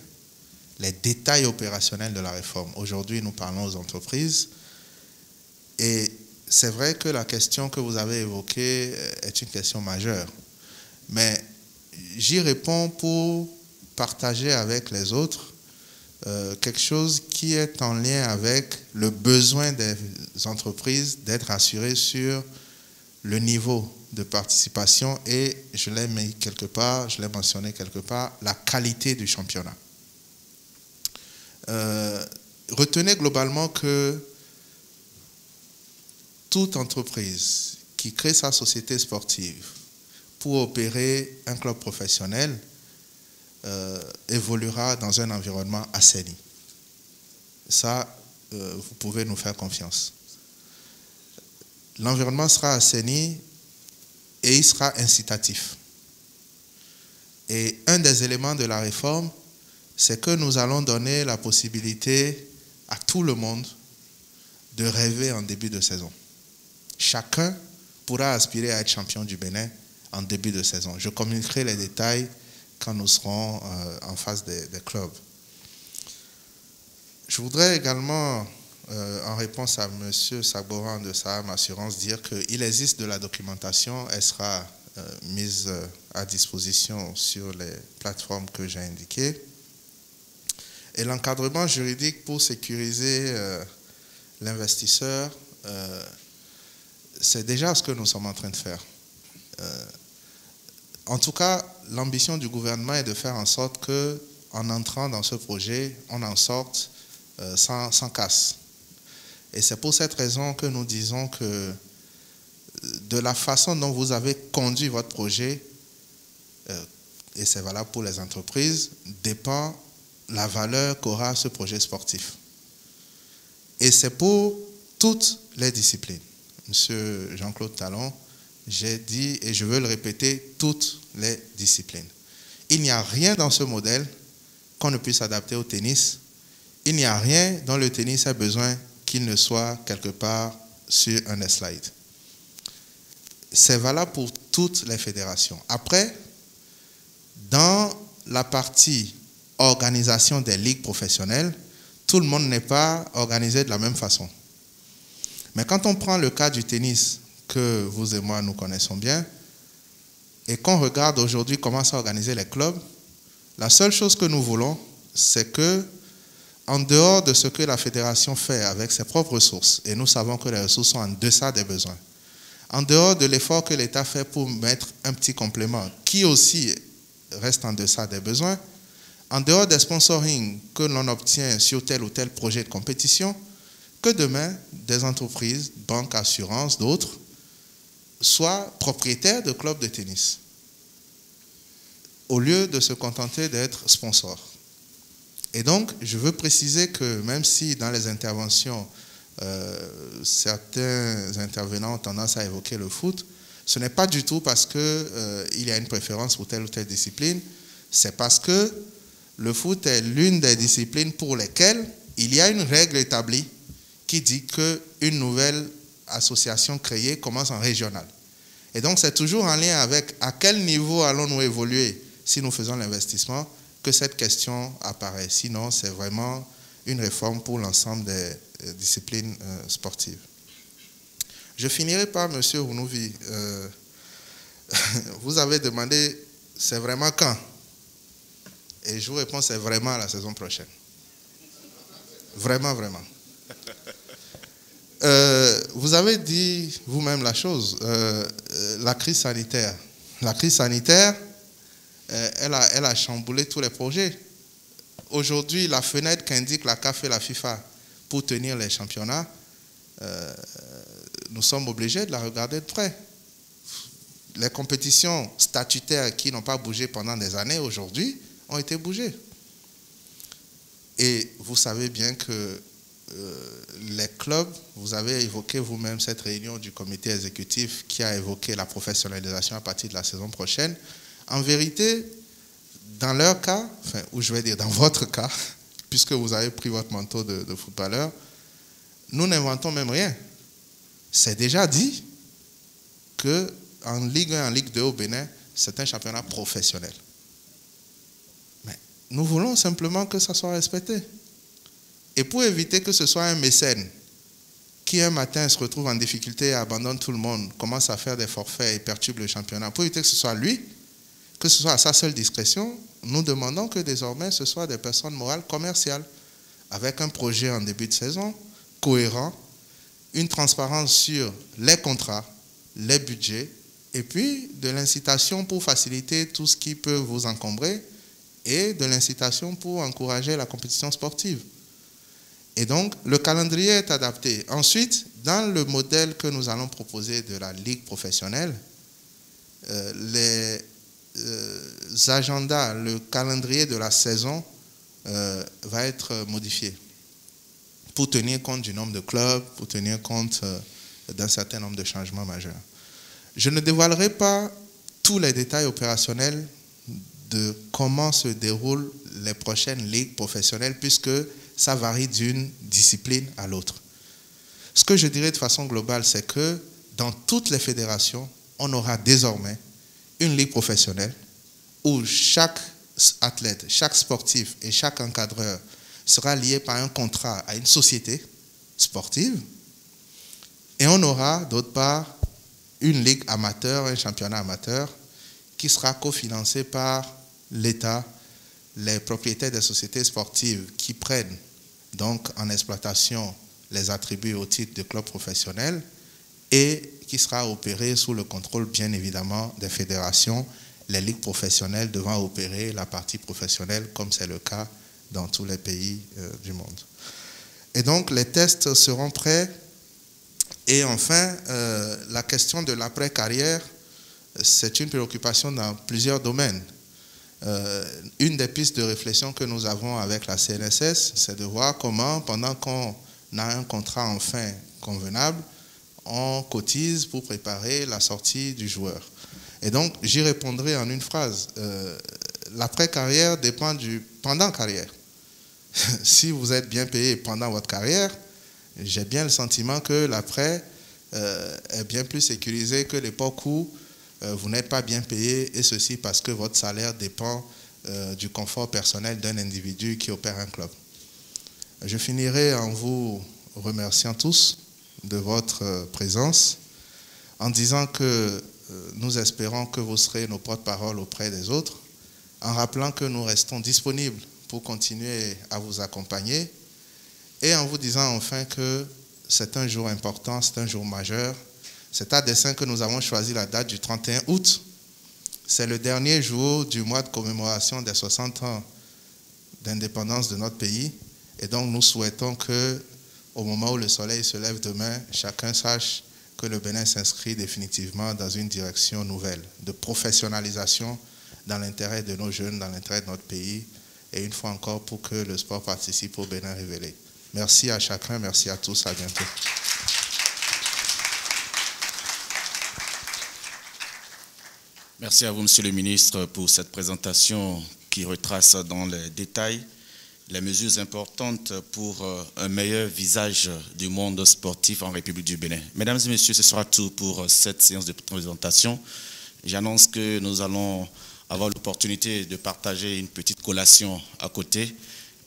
les détails opérationnels de la réforme. Aujourd'hui, nous parlons aux entreprises et c'est vrai que la question que vous avez évoquée est une question majeure, mais j'y réponds pour partager avec les autres quelque chose qui est en lien avec le besoin des entreprises d'être assurées sur le niveau de participation et, je l'ai mis quelque part, je l'ai mentionné quelque part, la qualité du championnat. Retenez globalement que toute entreprise qui crée sa société sportive pour opérer un club professionnel évoluera dans un environnement assaini. Ça, vous pouvez nous faire confiance. L'environnement sera assaini et il sera incitatif. Et un des éléments de la réforme, c'est que nous allons donner la possibilité à tout le monde de rêver en début de saison. Chacun pourra aspirer à être champion du Bénin en début de saison. Je communiquerai les détails quand nous serons en face des clubs. Je voudrais également, en réponse à M. Sagboran de Saham Assurance, dire qu'il existe de la documentation. Elle sera mise à disposition sur les plateformes que j'ai indiquées. Et l'encadrement juridique pour sécuriser l'investisseur, c'est déjà ce que nous sommes en train de faire. En tout cas, l'ambition du gouvernement est de faire en sorte qu'en entrant dans ce projet, on en sorte sans casse. Et c'est pour cette raison que nous disons que de la façon dont vous avez conduit votre projet, et c'est valable pour les entreprises, dépend la valeur qu'aura ce projet sportif. Et c'est pour toutes les disciplines. Monsieur Jean-Claude Talon, j'ai dit, et je veux le répéter, toutes les disciplines. Il n'y a rien dans ce modèle qu'on ne puisse adapter au tennis. Il n'y a rien dont le tennis a besoin qu'il ne soit quelque part sur un slide. C'est valable pour toutes les fédérations. Après, dans la partie organisation des ligues professionnelles, tout le monde n'est pas organisé de la même façon. Mais quand on prend le cas du tennis, que vous et moi nous connaissons bien, et qu'on regarde aujourd'hui comment sont organisés les clubs, la seule chose que nous voulons, c'est que, en dehors de ce que la fédération fait avec ses propres ressources, et nous savons que les ressources sont en deçà des besoins, en dehors de l'effort que l'État fait pour mettre un petit complément, qui aussi reste en deçà des besoins, en dehors des sponsoring que l'on obtient sur tel ou tel projet de compétition, que demain, des entreprises, banques, assurances, d'autres, soient propriétaires de clubs de tennis, au lieu de se contenter d'être sponsors. Et donc, je veux préciser que même si dans les interventions, certains intervenants ont tendance à évoquer le foot, ce n'est pas du tout parce qu'il y a une préférence pour telle ou telle discipline, c'est parce que le foot est l'une des disciplines pour lesquelles il y a une règle établie qui dit qu'une nouvelle association créée commence en régional. Et donc, c'est toujours en lien avec à quel niveau allons-nous évoluer si nous faisons l'investissement que cette question apparaît. Sinon, c'est vraiment une réforme pour l'ensemble des disciplines sportives. Je finirai par M. Ounouvi. Vous avez demandé, c'est vraiment quand? Et je vous réponds, c'est vraiment la saison prochaine. Vraiment, vraiment. Vous avez dit vous-même la chose, la crise sanitaire. La crise sanitaire, elle a chamboulé tous les projets. Aujourd'hui, la fenêtre qu'indique la CAF et la FIFA pour tenir les championnats, nous sommes obligés de la regarder de près. Les compétitions statutaires qui n'ont pas bougé pendant des années aujourd'hui ont été bougées. Et vous savez bien que les clubs, vous avez évoqué vous-même cette réunion du comité exécutif qui a évoqué la professionnalisation à partir de la saison prochaine. En vérité, dans leur cas, enfin, ou je vais dire dans votre cas, puisque vous avez pris votre manteau de footballeur, nous n'inventons même rien. C'est déjà dit qu'en Ligue 1 et en Ligue 2 au Bénin, c'est un championnat professionnel. Mais nous voulons simplement que ça soit respecté. Et pour éviter que ce soit un mécène qui un matin se retrouve en difficulté et abandonne tout le monde, commence à faire des forfaits et perturbe le championnat, pour éviter que ce soit lui, que ce soit à sa seule discrétion, nous demandons que désormais ce soit des personnes morales commerciales, avec un projet en début de saison, cohérent, une transparence sur les contrats, les budgets, et puis de l'incitation pour faciliter tout ce qui peut vous encombrer, et de l'incitation pour encourager la compétition sportive. Et donc, le calendrier est adapté. Ensuite, dans le modèle que nous allons proposer de la Ligue professionnelle, les agendas, le calendrier de la saison va être modifié pour tenir compte du nombre de clubs, pour tenir compte d'un certain nombre de changements majeurs. Je ne dévoilerai pas tous les détails opérationnels de comment se déroulent les prochaines ligues professionnelles, puisque ça varie d'une discipline à l'autre. Ce que je dirais de façon globale, c'est que dans toutes les fédérations, on aura désormais une ligue professionnelle où chaque athlète, chaque sportif et chaque encadreur sera lié par un contrat à une société sportive. Et on aura, d'autre part, une ligue amateur, un championnat amateur qui sera cofinancé par l'État, les propriétaires des sociétés sportives qui prennent donc en exploitation les attributs au titre de club professionnel et qui sera opéré sous le contrôle bien évidemment des fédérations, les ligues professionnelles devant opérer la partie professionnelle comme c'est le cas dans tous les pays du monde. Et donc les tests seront prêts et enfin la question de l'après-carrière, c'est une préoccupation dans plusieurs domaines. Une des pistes de réflexion que nous avons avec la CNSS, c'est de voir comment, pendant qu'on a un contrat enfin convenable, on cotise pour préparer la sortie du joueur. Et donc, j'y répondrai en une phrase. L'après-carrière dépend du pendant-carrière. Si vous êtes bien payé pendant votre carrière, j'ai bien le sentiment que l'après est bien plus sécurisé que l'époque où vous n'êtes pas bien payé, et ceci parce que votre salaire dépend du confort personnel d'un individu qui opère un club. Je finirai en vous remerciant tous de votre présence, en disant que nous espérons que vous serez nos porte-parole auprès des autres, en rappelant que nous restons disponibles pour continuer à vous accompagner, et en vous disant enfin que c'est un jour important, c'est un jour majeur. C'est à dessein que nous avons choisi la date du 31 août. C'est le dernier jour du mois de commémoration des 60 ans d'indépendance de notre pays. Et donc nous souhaitons que, au moment où le soleil se lève demain, chacun sache que le Bénin s'inscrit définitivement dans une direction nouvelle, de professionnalisation dans l'intérêt de nos jeunes, dans l'intérêt de notre pays, et une fois encore pour que le sport participe au Bénin révélé. Merci à chacun, merci à tous, à bientôt. Merci à vous, Monsieur le ministre, pour cette présentation qui retrace dans les détails les mesures importantes pour un meilleur visage du monde sportif en République du Bénin. Mesdames et messieurs, ce sera tout pour cette séance de présentation. J'annonce que nous allons avoir l'opportunité de partager une petite collation à côté.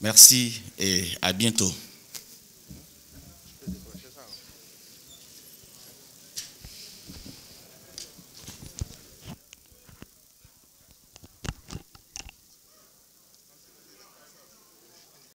Merci et à bientôt.